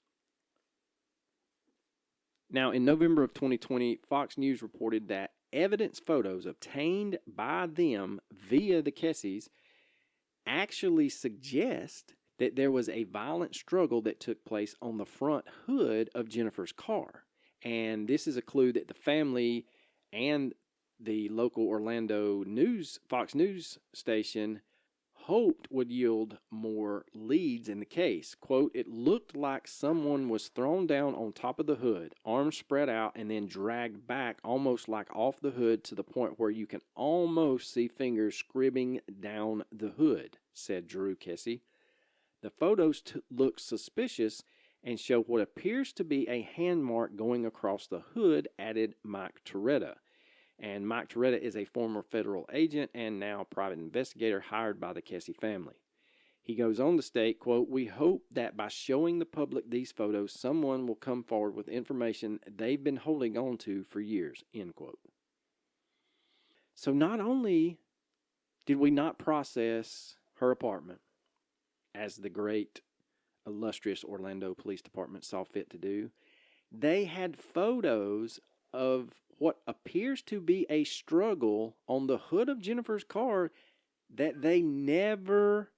Now, in November of 2020, Fox News reported that evidence photos obtained by them via the Kesses actually suggest that there was a violent struggle that took place on the front hood of Jennifer's car. And this is a clue that the family and the local Orlando Fox News station hoped would yield more leads in the case. Quote, it looked like someone was thrown down on top of the hood, arms spread out, and then dragged back almost like off the hood to the point where you can almost see fingers scribbing down the hood, said Drew Kesse. The photos look suspicious and show what appears to be a hand mark going across the hood, added Mike Toretta. And Mike Toretta is a former federal agent and now a private investigator hired by the Kesse family. He goes on to state, quote, we hope that by showing the public these photos, someone will come forward with information they've been holding on to for years, end quote. So not only did we not process her apartment, as the great, illustrious Orlando Police Department saw fit to do, they had photos of what appears to be a struggle on the hood of Jennifer's car that they never,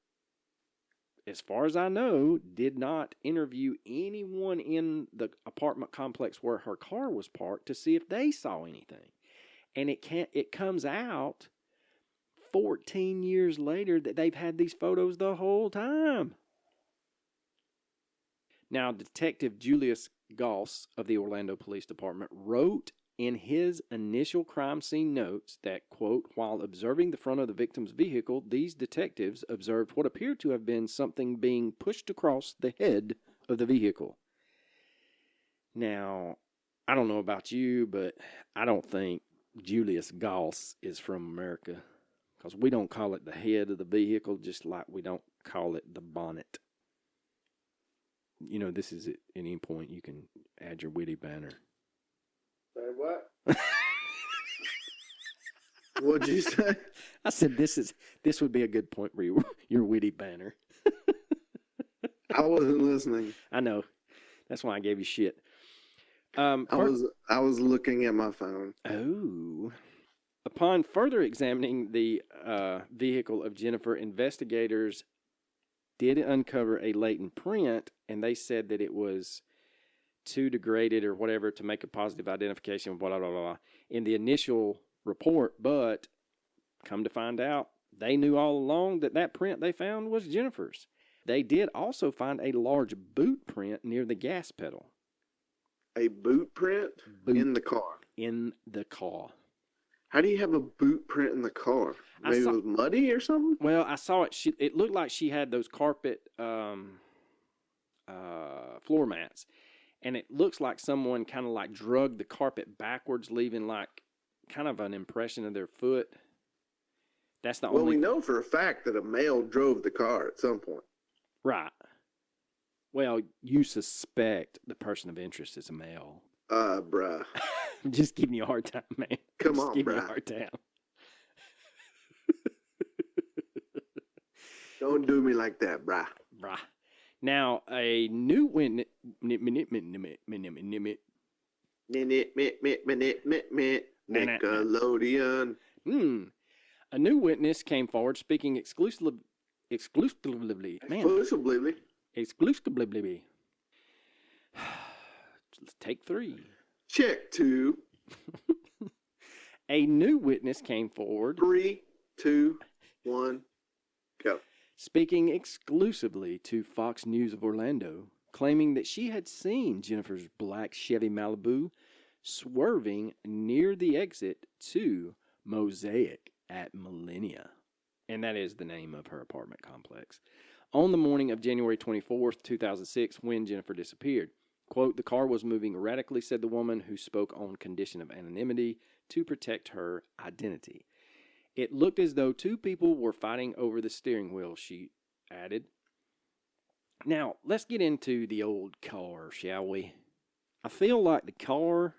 as far as I know, did not interview anyone in the apartment complex where her car was parked to see if they saw anything. And it comes out 14 years later that they've had these photos the whole time. Now, Detective Julius Goss of the Orlando Police Department wrote in his initial crime scene notes that, quote, while observing the front of the victim's vehicle, these detectives observed what appeared to have been something being pushed across the head of the vehicle. Now, I don't know about you, but I don't think Julius Goss is from America, because we don't call it the head of the vehicle, just like we don't call it the bonnet. This is at any point you can add your witty banner. Say what? What'd you say? I said this would be a good point for your witty banner. I wasn't listening. I know. That's why I gave you shit. I was looking at my phone. Oh. Upon further examining the vehicle of Jennifer, investigators did uncover a latent print, and they said that it was too degraded or whatever to make a positive identification, blah, blah, blah, blah, in the initial report. But come to find out, they knew all along that print they found was Jennifer's. They did also find a large boot print near the gas pedal. A boot print? In the car? In the car. How do you have a boot print in the car? Maybe it was muddy or something? Well, I saw it. It looked like she had those carpet floor mats. And it looks like someone kind of like drug the carpet backwards, leaving like kind of an impression of their foot. That's the only. Well, we know for a fact that a male drove the car at some point. Right. Well, you suspect the person of interest is a male. Bruh. I'm just giving you a hard time, man. Come just on, giving bruh. you a hard time. Don't do me like that, bruh. Bruh. Now, a new witness. Nickelodeon. A new witness came forward speaking exclusively. Let's take 3. Check 2. A new witness came forward. 3, 2, 1, go. Speaking exclusively to Fox News of Orlando, claiming that she had seen Jennifer's black Chevy Malibu swerving near the exit to Mosaic at Millennia. And that is the name of her apartment complex. On the morning of January 24th, 2006, when Jennifer disappeared. Quote, the car was moving erratically, said the woman who spoke on condition of anonymity to protect her identity. It looked as though 2 people were fighting over the steering wheel, she added. Now, let's get into the old car, shall we? I feel like the car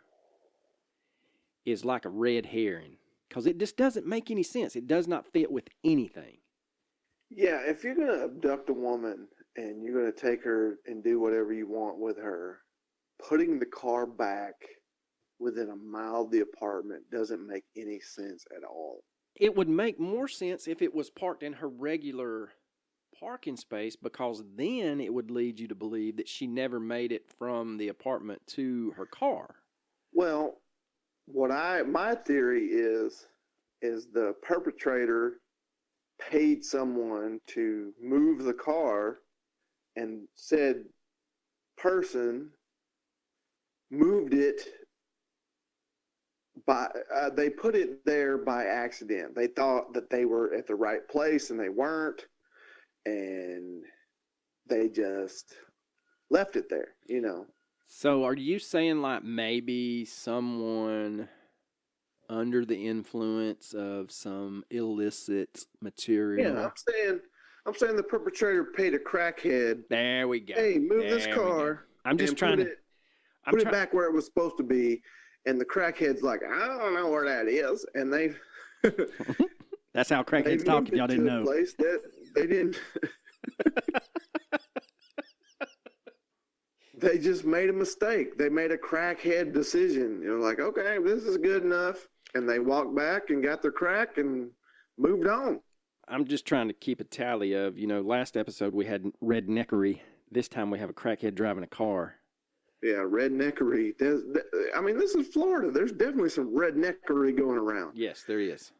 is like a red herring because it just doesn't make any sense. It does not fit with anything. Yeah, if you're going to abduct a woman and you're going to take her and do whatever you want with her, putting the car back within a mile of the apartment doesn't make any sense at all. It would make more sense if it was parked in her regular parking space, because then it would lead you to believe that she never made it from the apartment to her car. Well, my theory is the perpetrator paid someone to move the car, and said person moved it they put it there by accident. They thought that they were at the right place and they weren't, and they just left it there, you know. So are you saying like maybe someone under the influence of some illicit material? Yeah, I'm saying the perpetrator paid a crackhead. There we go. Hey, move this car. I'm just trying to put it back where it was supposed to be. And the crackhead's like, I don't know where that is. And they that's how crackheads talk, if y'all didn't know. Place that they didn't they just made a mistake. They made a crackhead decision. You're like, okay, this is good enough. And they walked back and got their crack and moved on. I'm just trying to keep a tally of, last episode we had redneckery. This time we have a crackhead driving a car. Yeah, redneckery. This is Florida. There's definitely some redneckery going around. Yes, there is.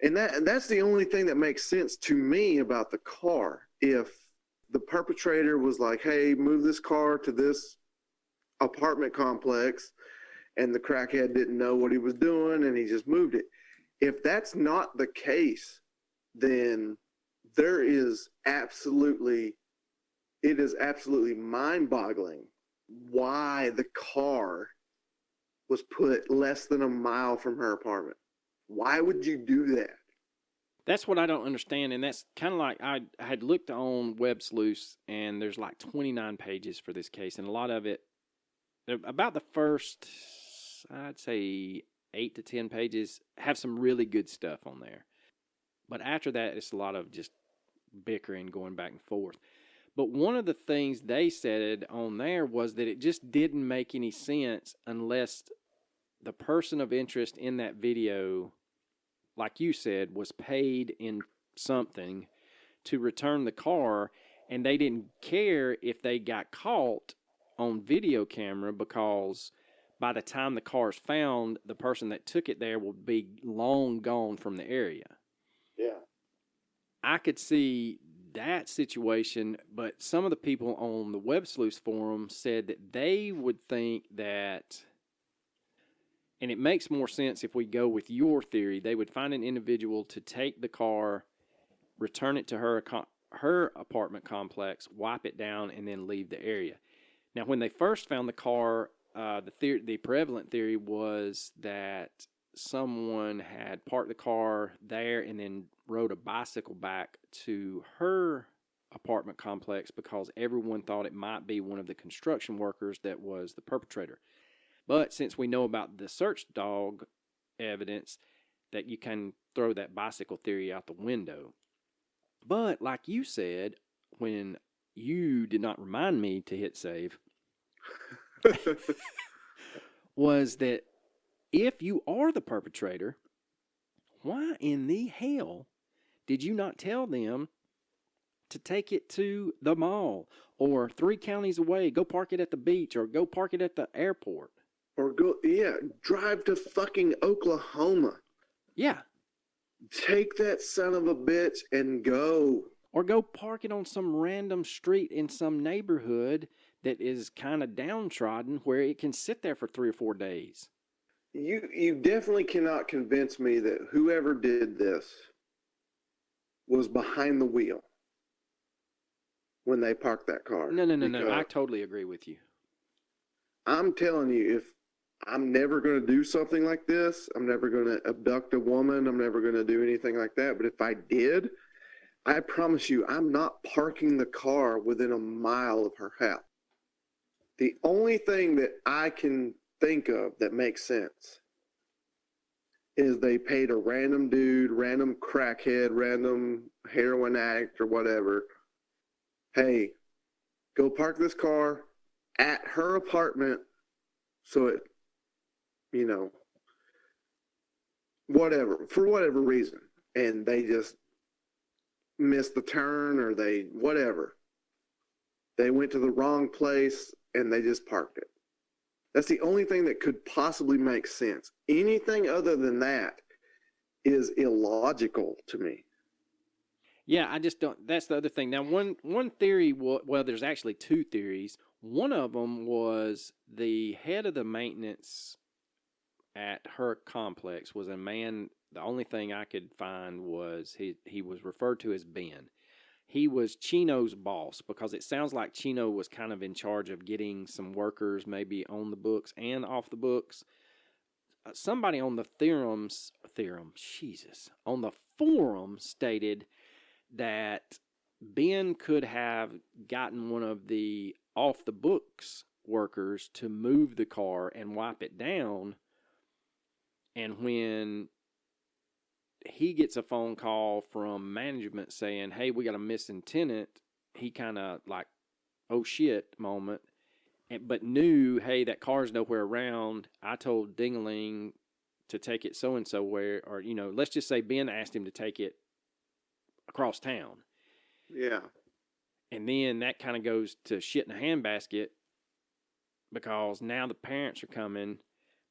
And that's the only thing that makes sense to me about the car. If the perpetrator was like, hey, move this car to this apartment complex, and the crackhead didn't know what he was doing and he just moved it. If that's not the case, then it is absolutely mind-boggling why the car was put less than a mile from her apartment. Why would you do that? That's what I don't understand, and that's kind of like I had looked on Web Sleuths, and there's like 29 pages for this case, and a lot of it, about the first, I'd say 8 to 10 pages, have some really good stuff on there. But after that, it's a lot of just bickering, going back and forth. But one of the things they said on there was that it just didn't make any sense unless the person of interest in that video, like you said, was paid in something to return the car, and they didn't care if they got caught on video camera, because by the time the car is found, the person that took it there will be long gone from the area. Yeah. I could see that situation, but some of the people on the Web Sleuths forum said that they would think that, And it makes more sense if we go with your theory. They would find an individual to take the car, return it to her apartment complex, wipe it down, and then leave the area. Now, when they first found the car, the prevalent theory was that someone had parked the car there and then rode a bicycle back to her apartment complex because everyone thought it might be one of the construction workers that was the perpetrator. But since we know about the search dog evidence, that you can throw that bicycle theory out the window. But like you said, when you did not remind me to hit save, was that if you are the perpetrator, why in the hell did you not tell them to take it to the mall or 3 counties away, go park it at the beach or go park it at the airport? Or drive to fucking Oklahoma. Yeah. Take that son of a bitch and go. Or go park it on some random street in some neighborhood that is kind of downtrodden where it can sit there for 3 or 4 days. You definitely cannot convince me that whoever did this was behind the wheel when they parked that car. No. I totally agree with you. I'm telling you, if I'm never going to do something like this, I'm never going to abduct a woman, I'm never going to do anything like that. But if I did, I promise you, I'm not parking the car within a mile of her house. The only thing that I can think of that makes sense is they paid a random dude, random crackhead, random heroin addict or whatever, hey, go park this car at her apartment so it, whatever, for whatever reason. And they just missed the turn or whatever. They went to the wrong place and they just parked it. That's the only thing that could possibly make sense. Anything other than that is illogical to me. Yeah, I just don't. That's the other thing. Now, one theory, well, there's actually 2 theories. One of them was the head of the maintenance at her complex was a man. The only thing I could find was he was referred to as Ben. He was Chino's boss because it sounds like Chino was kind of in charge of getting some workers maybe on the books and off the books. Somebody on the on the forum stated that Ben could have gotten one of the off the books workers to move the car and wipe it down. And when he gets a phone call from management saying, hey, we got a missing tenant, he kind of like, oh shit moment, but knew, hey, that car's nowhere around. I told Dingaling to take it so-and-so where, or, let's just say Ben asked him to take it across town. Yeah. And then that kind of goes to shit in a handbasket because now the parents are coming.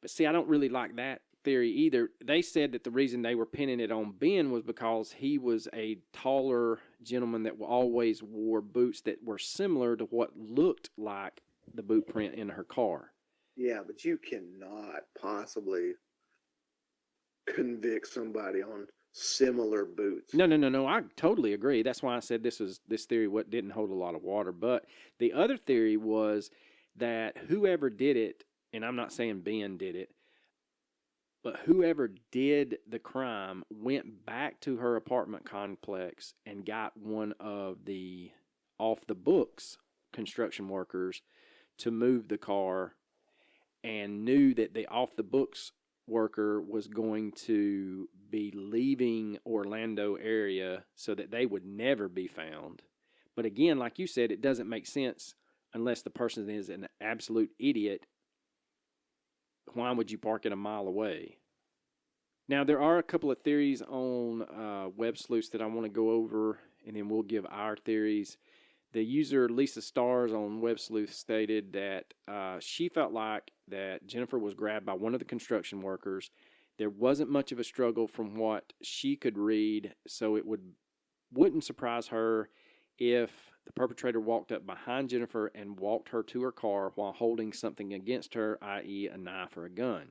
But see, I don't really like that theory either. They said that the reason they were pinning it on Ben was because he was a taller gentleman that always wore boots that were similar to what looked like the boot print in her car. Yeah, but you cannot possibly convict somebody on similar boots. No. I totally agree. That's why I said this theory didn't hold a lot of water. But the other theory was that whoever did it, and I'm not saying Ben did it, but whoever did the crime went back to her apartment complex and got one of the off-the-books construction workers to move the car and knew that the off-the-books worker was going to be leaving Orlando area so that they would never be found. But again, like you said, it doesn't make sense unless the person is an absolute idiot. Why would you park it a mile away? Now, there are a couple of theories on Web Sleuths that I want to go over, and then we'll give our theories. The user Lisa Stars on Web Sleuth stated that she felt like that Jennifer was grabbed by one of the construction workers. There wasn't much of a struggle from what she could read, so it wouldn't surprise her if the perpetrator walked up behind Jennifer and walked her to her car while holding something against her, i.e. a knife or a gun.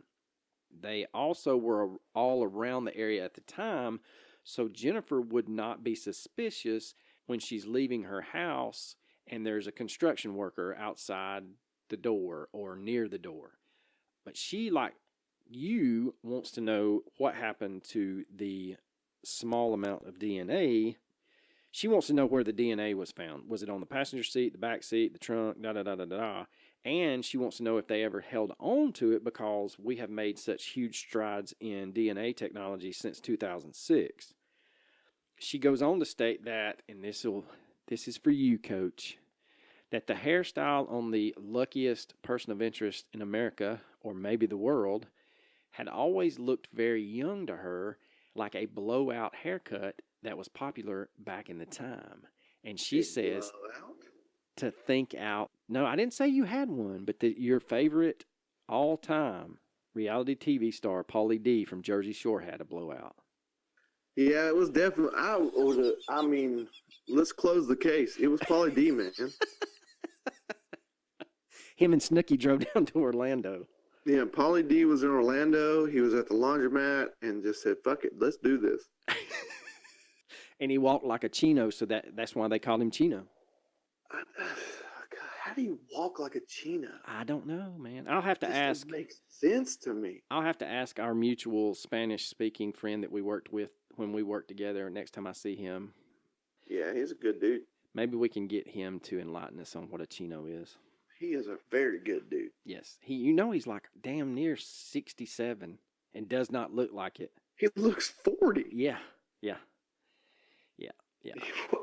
They also were all around the area at the time, so Jennifer would not be suspicious when she's leaving her house and there's a construction worker outside the door or near the door. But she, like you, wants to know what happened to the small amount of DNA. She wants to know where the DNA was found. Was it on the passenger seat, the back seat, the trunk, da-da-da-da-da? And she wants to know if they ever held on to it, because we have made such huge strides in DNA technology since 2006. She goes on to state that, and this is for you, Coach, that the hairstyle on the luckiest person of interest in America, or maybe the world, had always looked very young to her, like a blowout haircut that was popular back in the time. And she says to think out. No, I didn't say you had one, but your favorite all-time reality TV star, Pauly D from Jersey Shore, had a blowout. Yeah, it was definitely. I mean, let's close the case. It was Pauly D, man. Him and Snooki drove down to Orlando. Yeah, Pauly D was in Orlando. He was at the laundromat and just said, "Fuck it, let's do this." And he walked like a Chino, so that's why they called him Chino. How do you walk like a Chino? I don't know, man. I'll have to ask. It makes sense to me. I'll have to ask our mutual Spanish-speaking friend that we worked with when we worked together next time I see him. Yeah, he's a good dude. Maybe we can get him to enlighten us on what a Chino is. He is a very good dude. Yes. He's like damn near 67 and does not look like it. He looks 40. Yeah.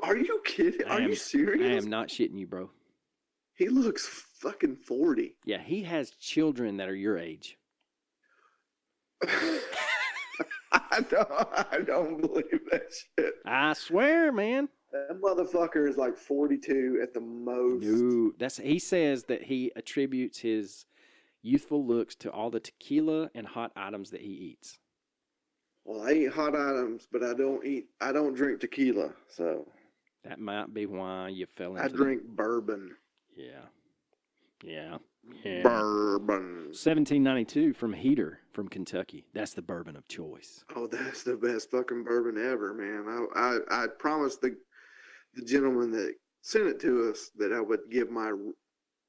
Are you kidding? Are you serious? I am not shitting you, bro. He looks fucking 40. Yeah, he has children that are your age. I don't believe that shit. I swear, man. That motherfucker is like 42 at the most. No, he says that he attributes his youthful looks to all the tequila and hot items that he eats. Well, I eat hot items, but I don't drink tequila, so. That might be why you fell into I drink bourbon. Yeah. Bourbon. 1792 from Heater from Kentucky. That's the bourbon of choice. Oh, that's the best fucking bourbon ever, man. I promised the gentleman that sent it to us that I would give my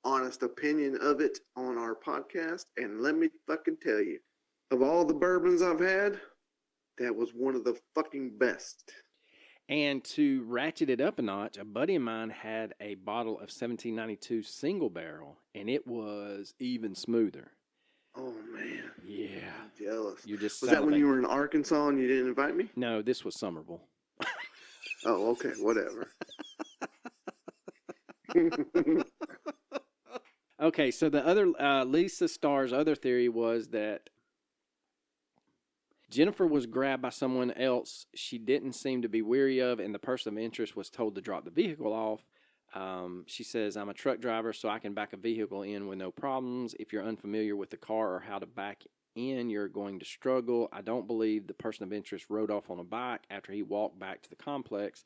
honest opinion of it on our podcast. And let me fucking tell you, of all the bourbons I've had, that was one of the fucking best. And to ratchet it up a notch, a buddy of mine had a bottle of 1792 single barrel, and it was even smoother. Oh, man. Yeah. I'm jealous. You're just was that when you were in Arkansas and you didn't invite me? No, this was Somerville. Oh, okay. Whatever. Okay, so the other, Lisa Starr's other theory was that Jennifer was grabbed by someone else she didn't seem to be weary of, and the person of interest was told to drop the vehicle off. She says, "I'm a truck driver, so I can back a vehicle in with no problems. If you're unfamiliar with the car or how to back in, you're going to struggle. I don't believe the person of interest rode off on a bike after he walked back to the complex.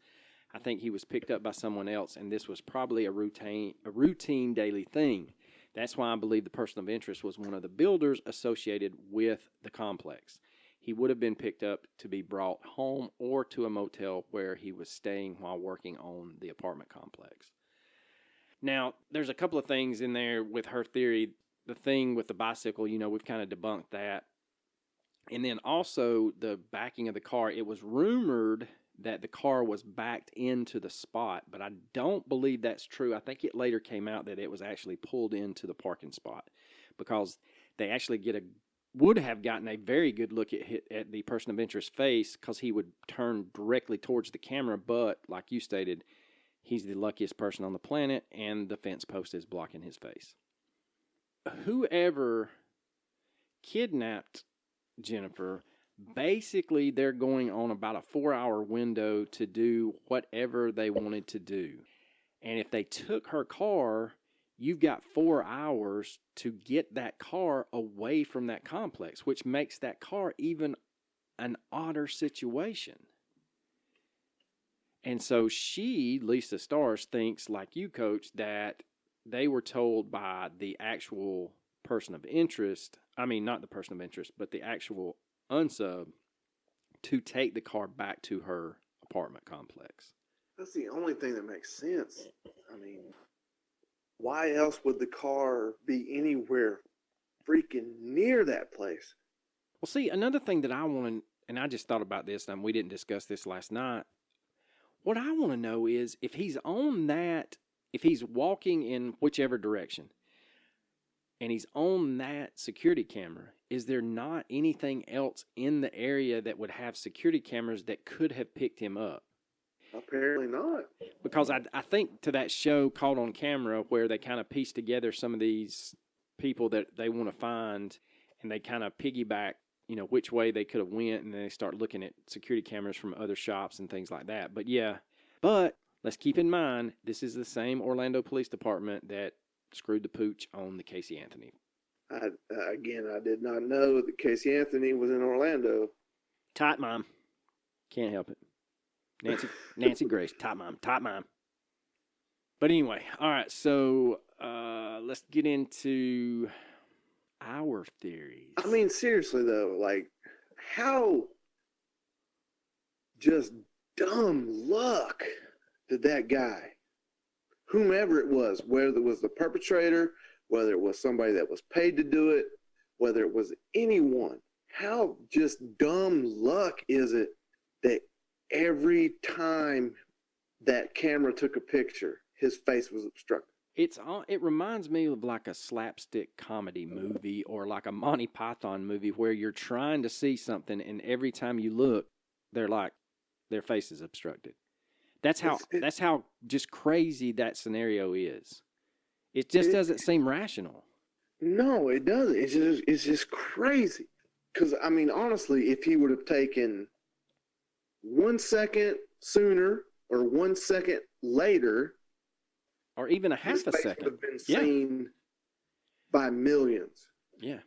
I think he was picked up by someone else, and this was probably a routine daily thing. That's why I believe the person of interest was one of the builders associated with the complex. He would have been picked up to be brought home or to a motel where he was staying while working on the apartment complex." Now, there's a couple of things in there with her theory. The thing with the bicycle, we've kind of debunked that. And then also the backing of the car. It was rumored that the car was backed into the spot, but I don't believe that's true. I think it later came out that it was actually pulled into the parking spot, because they actually would have gotten a very good look at the person of interest's face, because he would turn directly towards the camera. But like you stated, he's the luckiest person on the planet, and the fence post is blocking his face. Whoever kidnapped Jennifer, basically they're going on about a 4-hour window to do whatever they wanted to do. And if they took her car, you've got 4 hours to get that car away from that complex, which makes that car even an odder situation. And so Lisa Starrs, thinks, like you, Coach, that they were told by the actual person of interest, I mean, not the person of interest, but the actual unsub, to take the car back to her apartment complex. That's the only thing that makes sense. I mean, why else would the car be anywhere freaking near that place? Well, see, another thing that I want to, and I just thought about this, and we didn't discuss this last night. What I want to know is if he's on that, if he's walking in whichever direction, and he's on that security camera, is there not anything else in the area that would have security cameras that could have picked him up? Apparently not. Because I think to that show Caught on Camera, where they kind of piece together some of these people that they want to find, and they kind of piggyback, you know, which way they could have went, and then they start looking at security cameras from other shops and things like that. But yeah, but let's keep in mind, this is the same Orlando Police Department that screwed the pooch on the Casey Anthony. I did not know that Casey Anthony was in Orlando. Tight mom. Can't help it. Nancy Grace. Tight mom. But anyway, all right, so let's get into our theories. I mean, seriously, though, like, how just dumb luck did that guy, whomever it was, whether it was the perpetrator, whether it was somebody that was paid to do it, whether it was anyone, how just dumb luck is it that every time that camera took a picture, his face was obstructed? It reminds me of like a slapstick comedy movie or like a Monty Python movie where you're trying to see something, and every time you look, their face is obstructed. That's how just crazy that scenario is. It just doesn't seem rational. No, it doesn't. It's just crazy. Because, I mean, honestly, if he would have taken 1 second sooner or 1 second later, or even a half a second, would have been seen by millions. Yeah.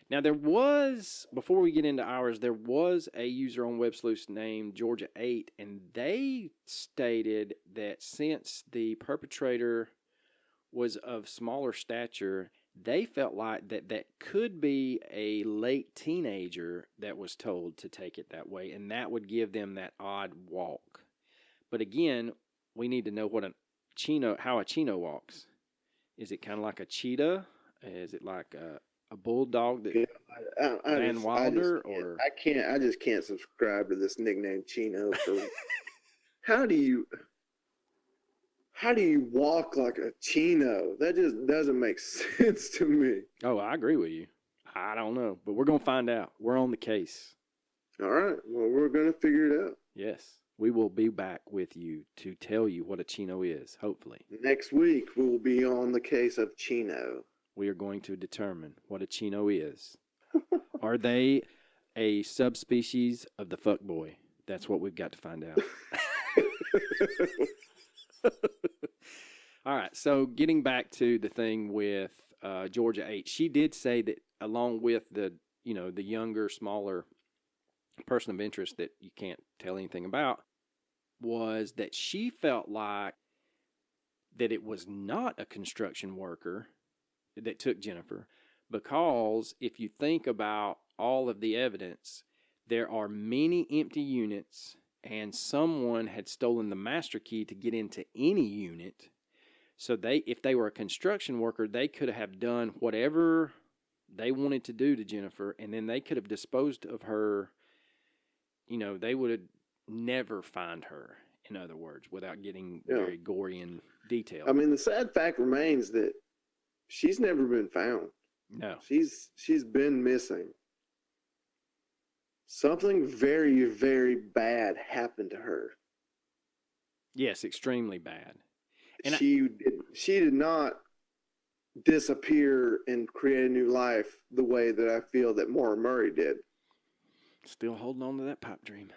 Now, there was, before we get into ours, there was a user on WebSleuth named Georgia 8, and they stated that since the perpetrator was of smaller stature, they felt like that could be a late teenager that was told to take it that way, and that would give them that odd walk. But again, we need to know how a chino walks. Is it kind of like a cheetah? Is it like a bulldog that Van Wilder? I just can't subscribe to this nickname Chino. How do you walk like a chino? That just doesn't make sense to me. Oh, I agree with you. I don't know, but we're going to find out. We're on the case. All right. Well, we're going to figure it out. Yes. We will be back with you to tell you what a chino is, hopefully. Next week, we will be on the case of Chino. We are going to determine what a chino is. Are they a subspecies of the fuckboy? That's what we've got to find out. All right, so getting back to the thing with Georgia 8, she did say that along with the younger, smaller person of interest that you can't tell anything about, was that she felt like that it was not a construction worker that took Jennifer, because if you think about all of the evidence, there are many empty units, and someone had stolen the master key to get into any unit. So if they were a construction worker, they could have done whatever they wanted to do to Jennifer, and then they could have disposed of her. They would have never find her, in other words, without getting very gory and detailed. I mean, the sad fact remains that she's never been found. No. She's been missing. Something very, very bad happened to her. Yes, extremely bad. And she did not disappear and create a new life the way that I feel that Maura Murray did. Still holding on to that pipe dream.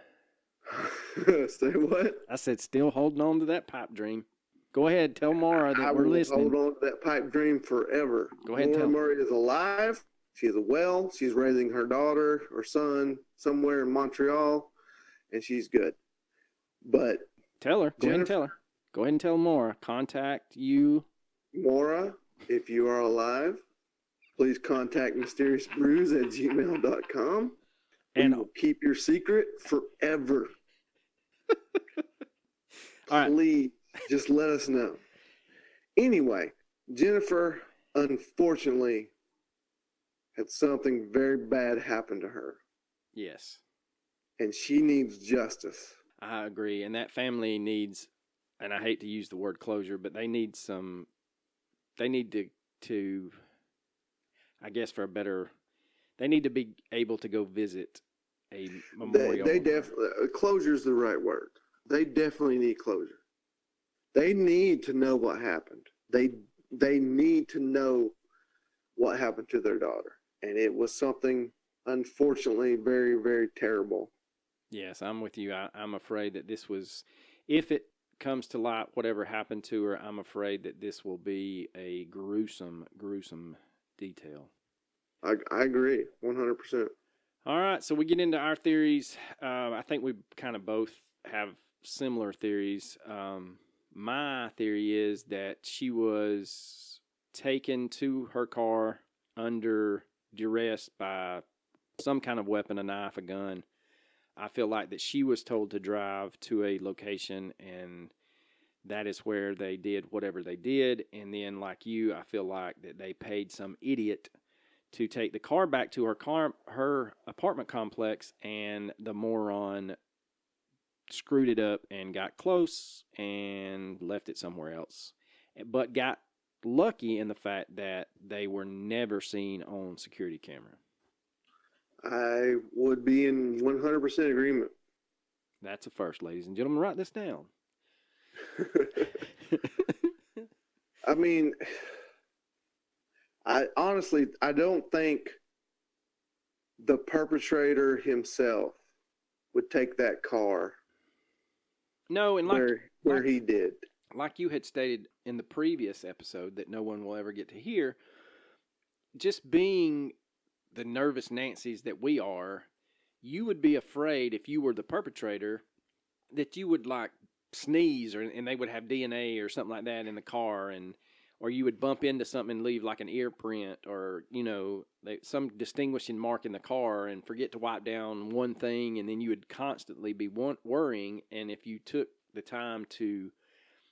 Say what? I said still holding on to that pipe dream. Go ahead, tell Maura that we're listening. Hold on to that pipe dream forever. Go ahead and Maura tell Murray is alive. She's well. She's raising her daughter or son somewhere in Montreal, and she's good. But tell her. Go ahead and tell her. Go ahead and tell Maura. Contact you. Maura, if you are alive, Please contact mysteriousbrews@gmail.com. We And will keep your secret forever. all right. Please, just let us know. Anyway, Jennifer, unfortunately, had something very bad happen to her, Yes, and she needs justice. I agree. And that family needs, and I hate to use the word closure, but they need to I guess they need to be able to go visit a memorial. They definitely, closure is the right word. They definitely need closure. They need to know what happened. They need to know what happened to their daughter. And it was something, unfortunately, very, very terrible. Yes, I'm with you. I'm afraid that this was, if it comes to light, whatever happened to her, I'm afraid that this will be a gruesome, gruesome detail. I agree, 100%. All right, so we get into our theories. I think we kind of both have similar theories. My theory is that she was taken to her car under duress by some kind of weapon, a knife, a gun. I feel like that she was told to drive to a location, and that is where they did whatever they did. And then, like you, I feel like that they paid some idiot to take the car back to her apartment complex, and the moron screwed it up and got close and left it somewhere else, but got lucky in the fact that they were never seen on security camera. I would be in 100% agreement. That's a first, ladies and gentlemen. Write this down. I mean, I don't think the perpetrator himself would take that car. No, and where he did. Like you had stated in the previous episode that no one will ever get to hear, just being the nervous Nancy's that we are, you would be afraid if you were the perpetrator that you would like sneeze and they would have DNA or something like that in the car, or you would bump into something and leave like an ear print or, some distinguishing mark in the car and forget to wipe down one thing, and then you would constantly be worrying. And if you took the time to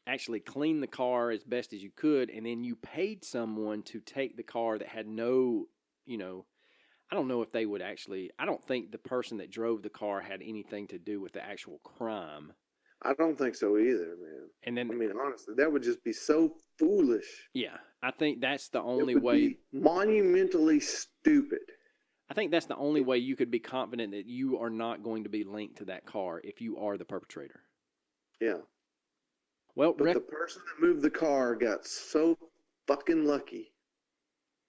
actually clean the car as best as you could, and then you paid someone to take the car that had no, I don't know if they would actually, I don't think the person that drove the car had anything to do with the actual crime. I don't think so either, man. And then, I mean, honestly, that would just be so foolish. Yeah, I think that's the only it would way. Be monumentally stupid. I think that's the only way you could be confident that you are not going to be linked to that car if you are the perpetrator. Yeah. Well, but the person that moved the car got so fucking lucky.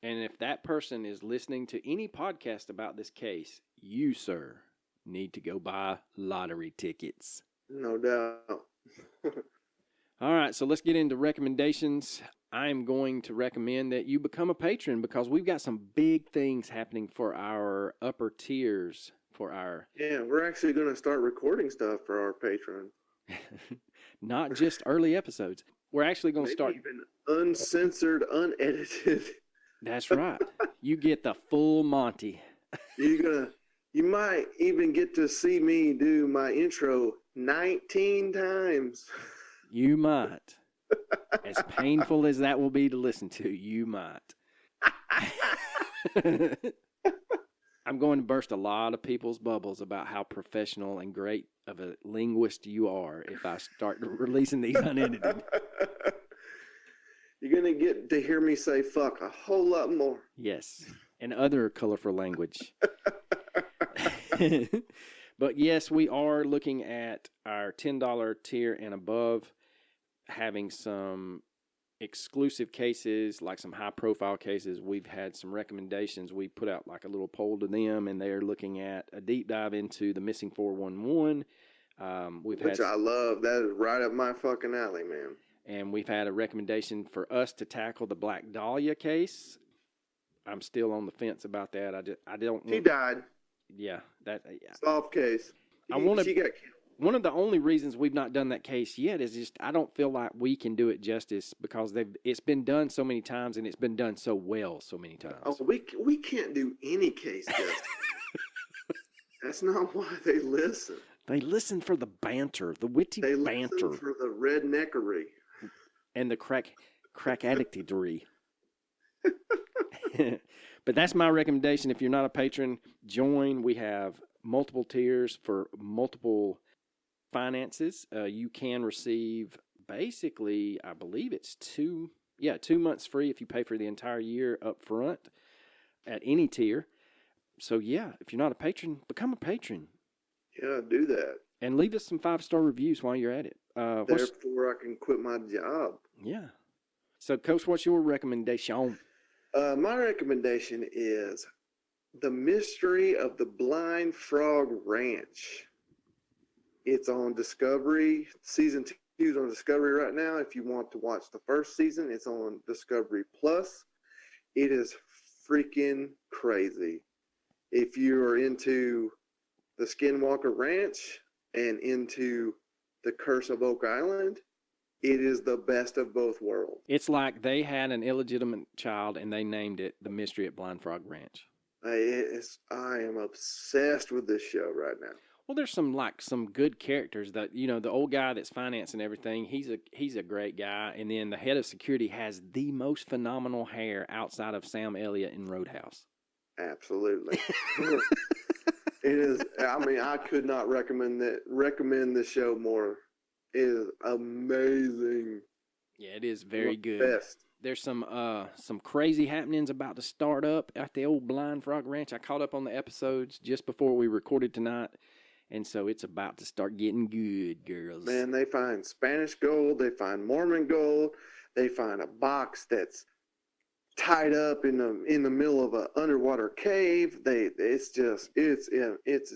And if that person is listening to any podcast about this case, you, sir, need to go buy lottery tickets. No doubt. All right, so let's get into recommendations. I'm going to recommend that you become a patron because we've got some big things happening for our upper tiers. Yeah, we're actually going to start recording stuff for our Patreon. Not just early episodes. We're actually going to start even uncensored, unedited. That's right. You get the full Monty. You might even get to see me do my intro 19 times. You might. As painful as that will be to listen to, you might. I'm going to burst a lot of people's bubbles about how professional and great of a linguist you are if I start releasing these unedited. You're going to get to hear me say fuck a whole lot more. Yes, and other colorful language. But yes, we are looking at our $10 tier and above, having some exclusive cases, like some high-profile cases. We've had some recommendations. We put out like a little poll to them, and they're looking at a deep dive into the missing 411. Which I love. That is right up my fucking alley, man. And we've had a recommendation for us to tackle the Black Dahlia case. I'm still on the fence about that. I don't. She died. Yeah, Soft case. She got killed. One of the only reasons we've not done that case yet is just I don't feel like we can do it justice because it's been done so many times and it's been done so well so many times. Oh, we can't do any case justice. That's not why they listen. They listen for the banter, the witty They banter. listen for the redneckery. And the crack addictedry. But that's my recommendation. If you're not a patron, join. We have multiple tiers for multiple finances. You can receive basically, I believe it's 2 months free if you pay for the entire year up front at any tier. So yeah, if you're not a patron, become a patron. Yeah, do that. And leave us some 5-star reviews while you're at it. Therefore, I can quit my job. Yeah. So, Coach, what's your recommendation? My recommendation is The Mystery of the Blind Frog Ranch. It's on Discovery. Season 2 is on Discovery right now. If you want to watch the first season, it's on Discovery Plus. It is freaking crazy. If you are into the Skinwalker Ranch and into the Curse of Oak Island, it is the best of both worlds. It's like they had an illegitimate child and they named it The Mystery at Blind Frog Ranch. I am obsessed with this show right now. Well, there's some good characters that, the old guy that's financing everything, he's a great guy. And then the head of security has the most phenomenal hair outside of Sam Elliott in Roadhouse. Absolutely. It is. I mean, I could not recommend the show more. It is amazing. Yeah, it is very good. Best. There's some crazy happenings about to start up at the old Blind Frog Ranch. I caught up on the episodes just before we recorded tonight, and so it's about to start getting good, girls. Man, they find Spanish gold. They find Mormon gold. They find a box that's tied up in the middle of an underwater cave. It's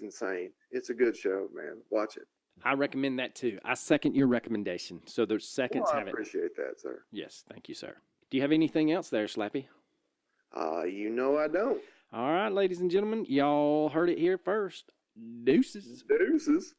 insane. It's a good show, man. Watch it. I recommend that too. I second your recommendation. So the seconds have it. I appreciate that, sir. Yes, thank you, sir. Do you have anything else there, Slappy? I don't. All right, ladies and gentlemen, y'all heard it here first. Deuces. Deuces.